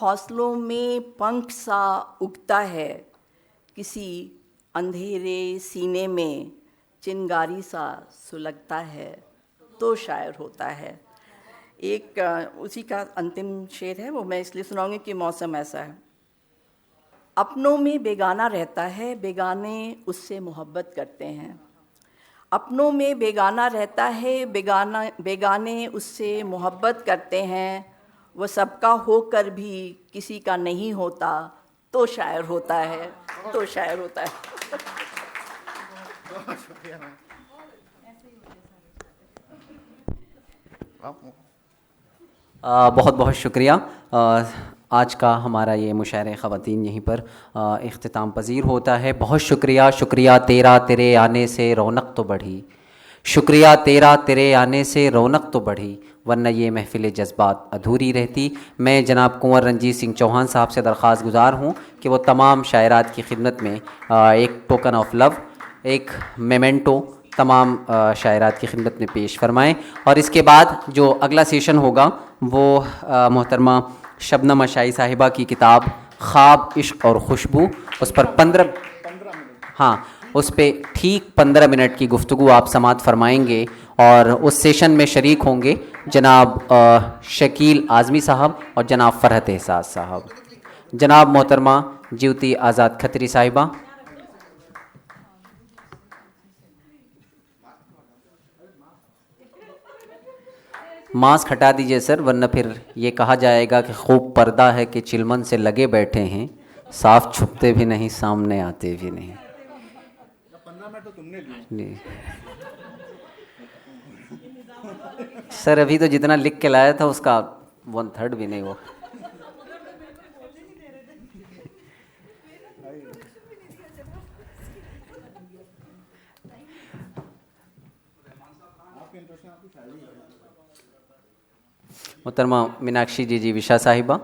हौसलों में पंख सा उगता है, किसी अंधेरे सीने में चिंगारी सा सुलगता है तो शायर होता है। एक उसी का अंतिम शेर है, वो मैं इसलिए सुनाऊंगी कि मौसम ऐसा है। अपनों में बेगाना रहता है, बेगाने उससे मोहब्बत करते हैं। अपनों में बेगाना रहता है, बेगाने उससे मोहब्बत करते हैं। वह सबका होकर भी किसी का नहीं होता तो शायर होता है, तो शायर होता है। बहुत बहुत शुक्रिया। आज का हमारा ये मुशायरे ख़वातीन यहीं पर इख्तिताम पजीर होता है। बहुत शुक्रिया। शुक्रिया तेरा तेरे आने से रौनक तो बढ़ी, शुक्रिया तेरा तेरे आने से रौनक तो बढ़ी, वरना ये महफ़िल जज्बात अधूरी रहती। मैं जनाब कुंवर रंजीत सिंह चौहान साहब से दरख्वास्त गुजार हूँ कि वो तमाम शायरात की खिदमत में एक टोकन ऑफ लव, एक मेमेंटो तमाम शायरात की खिदमत में पेश फरमाएँ। और इसके बाद जो अगला सेशन होगा वो मोहतरमा शबनम अशाई साहिबा की किताब ख्वाब इश्क और खुशबू, उस पर 15 हाँ उस पर ठीक 15 मिनट की गुफ्तगू आप समात फरमाएंगे। और उस सेशन में शरीक होंगे जनाब शकील आज़मी साहब और जनाब फ़रहत एहसास साहब। जनाब मोहतरमा ज्योति आज़ाद खत्री साहिबा। मास्क हटा दीजिए सर, वरना फिर ये कहा जाएगा कि खूब पर्दा है कि चिलमन से लगे बैठे हैं, साफ छुपते भी नहीं सामने आते भी नहीं। 15 मिनट तो तुमने लिए। सर अभी तो जितना लिख के लाया था उसका 1/3 भी नहीं हुआ। मोहतरमा मीनाक्षी जी विशा साहिबा।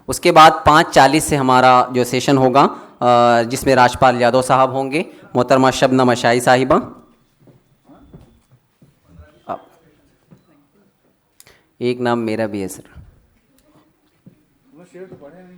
उसके बाद 5:40 से हमारा जो सेशन होगा जिसमें राजपाल यादव साहब होंगे, मोहतरमा शबनम अशाई साहिबा, एक नाम मेरा भी है सर। शेर तो पढ़े नहीं।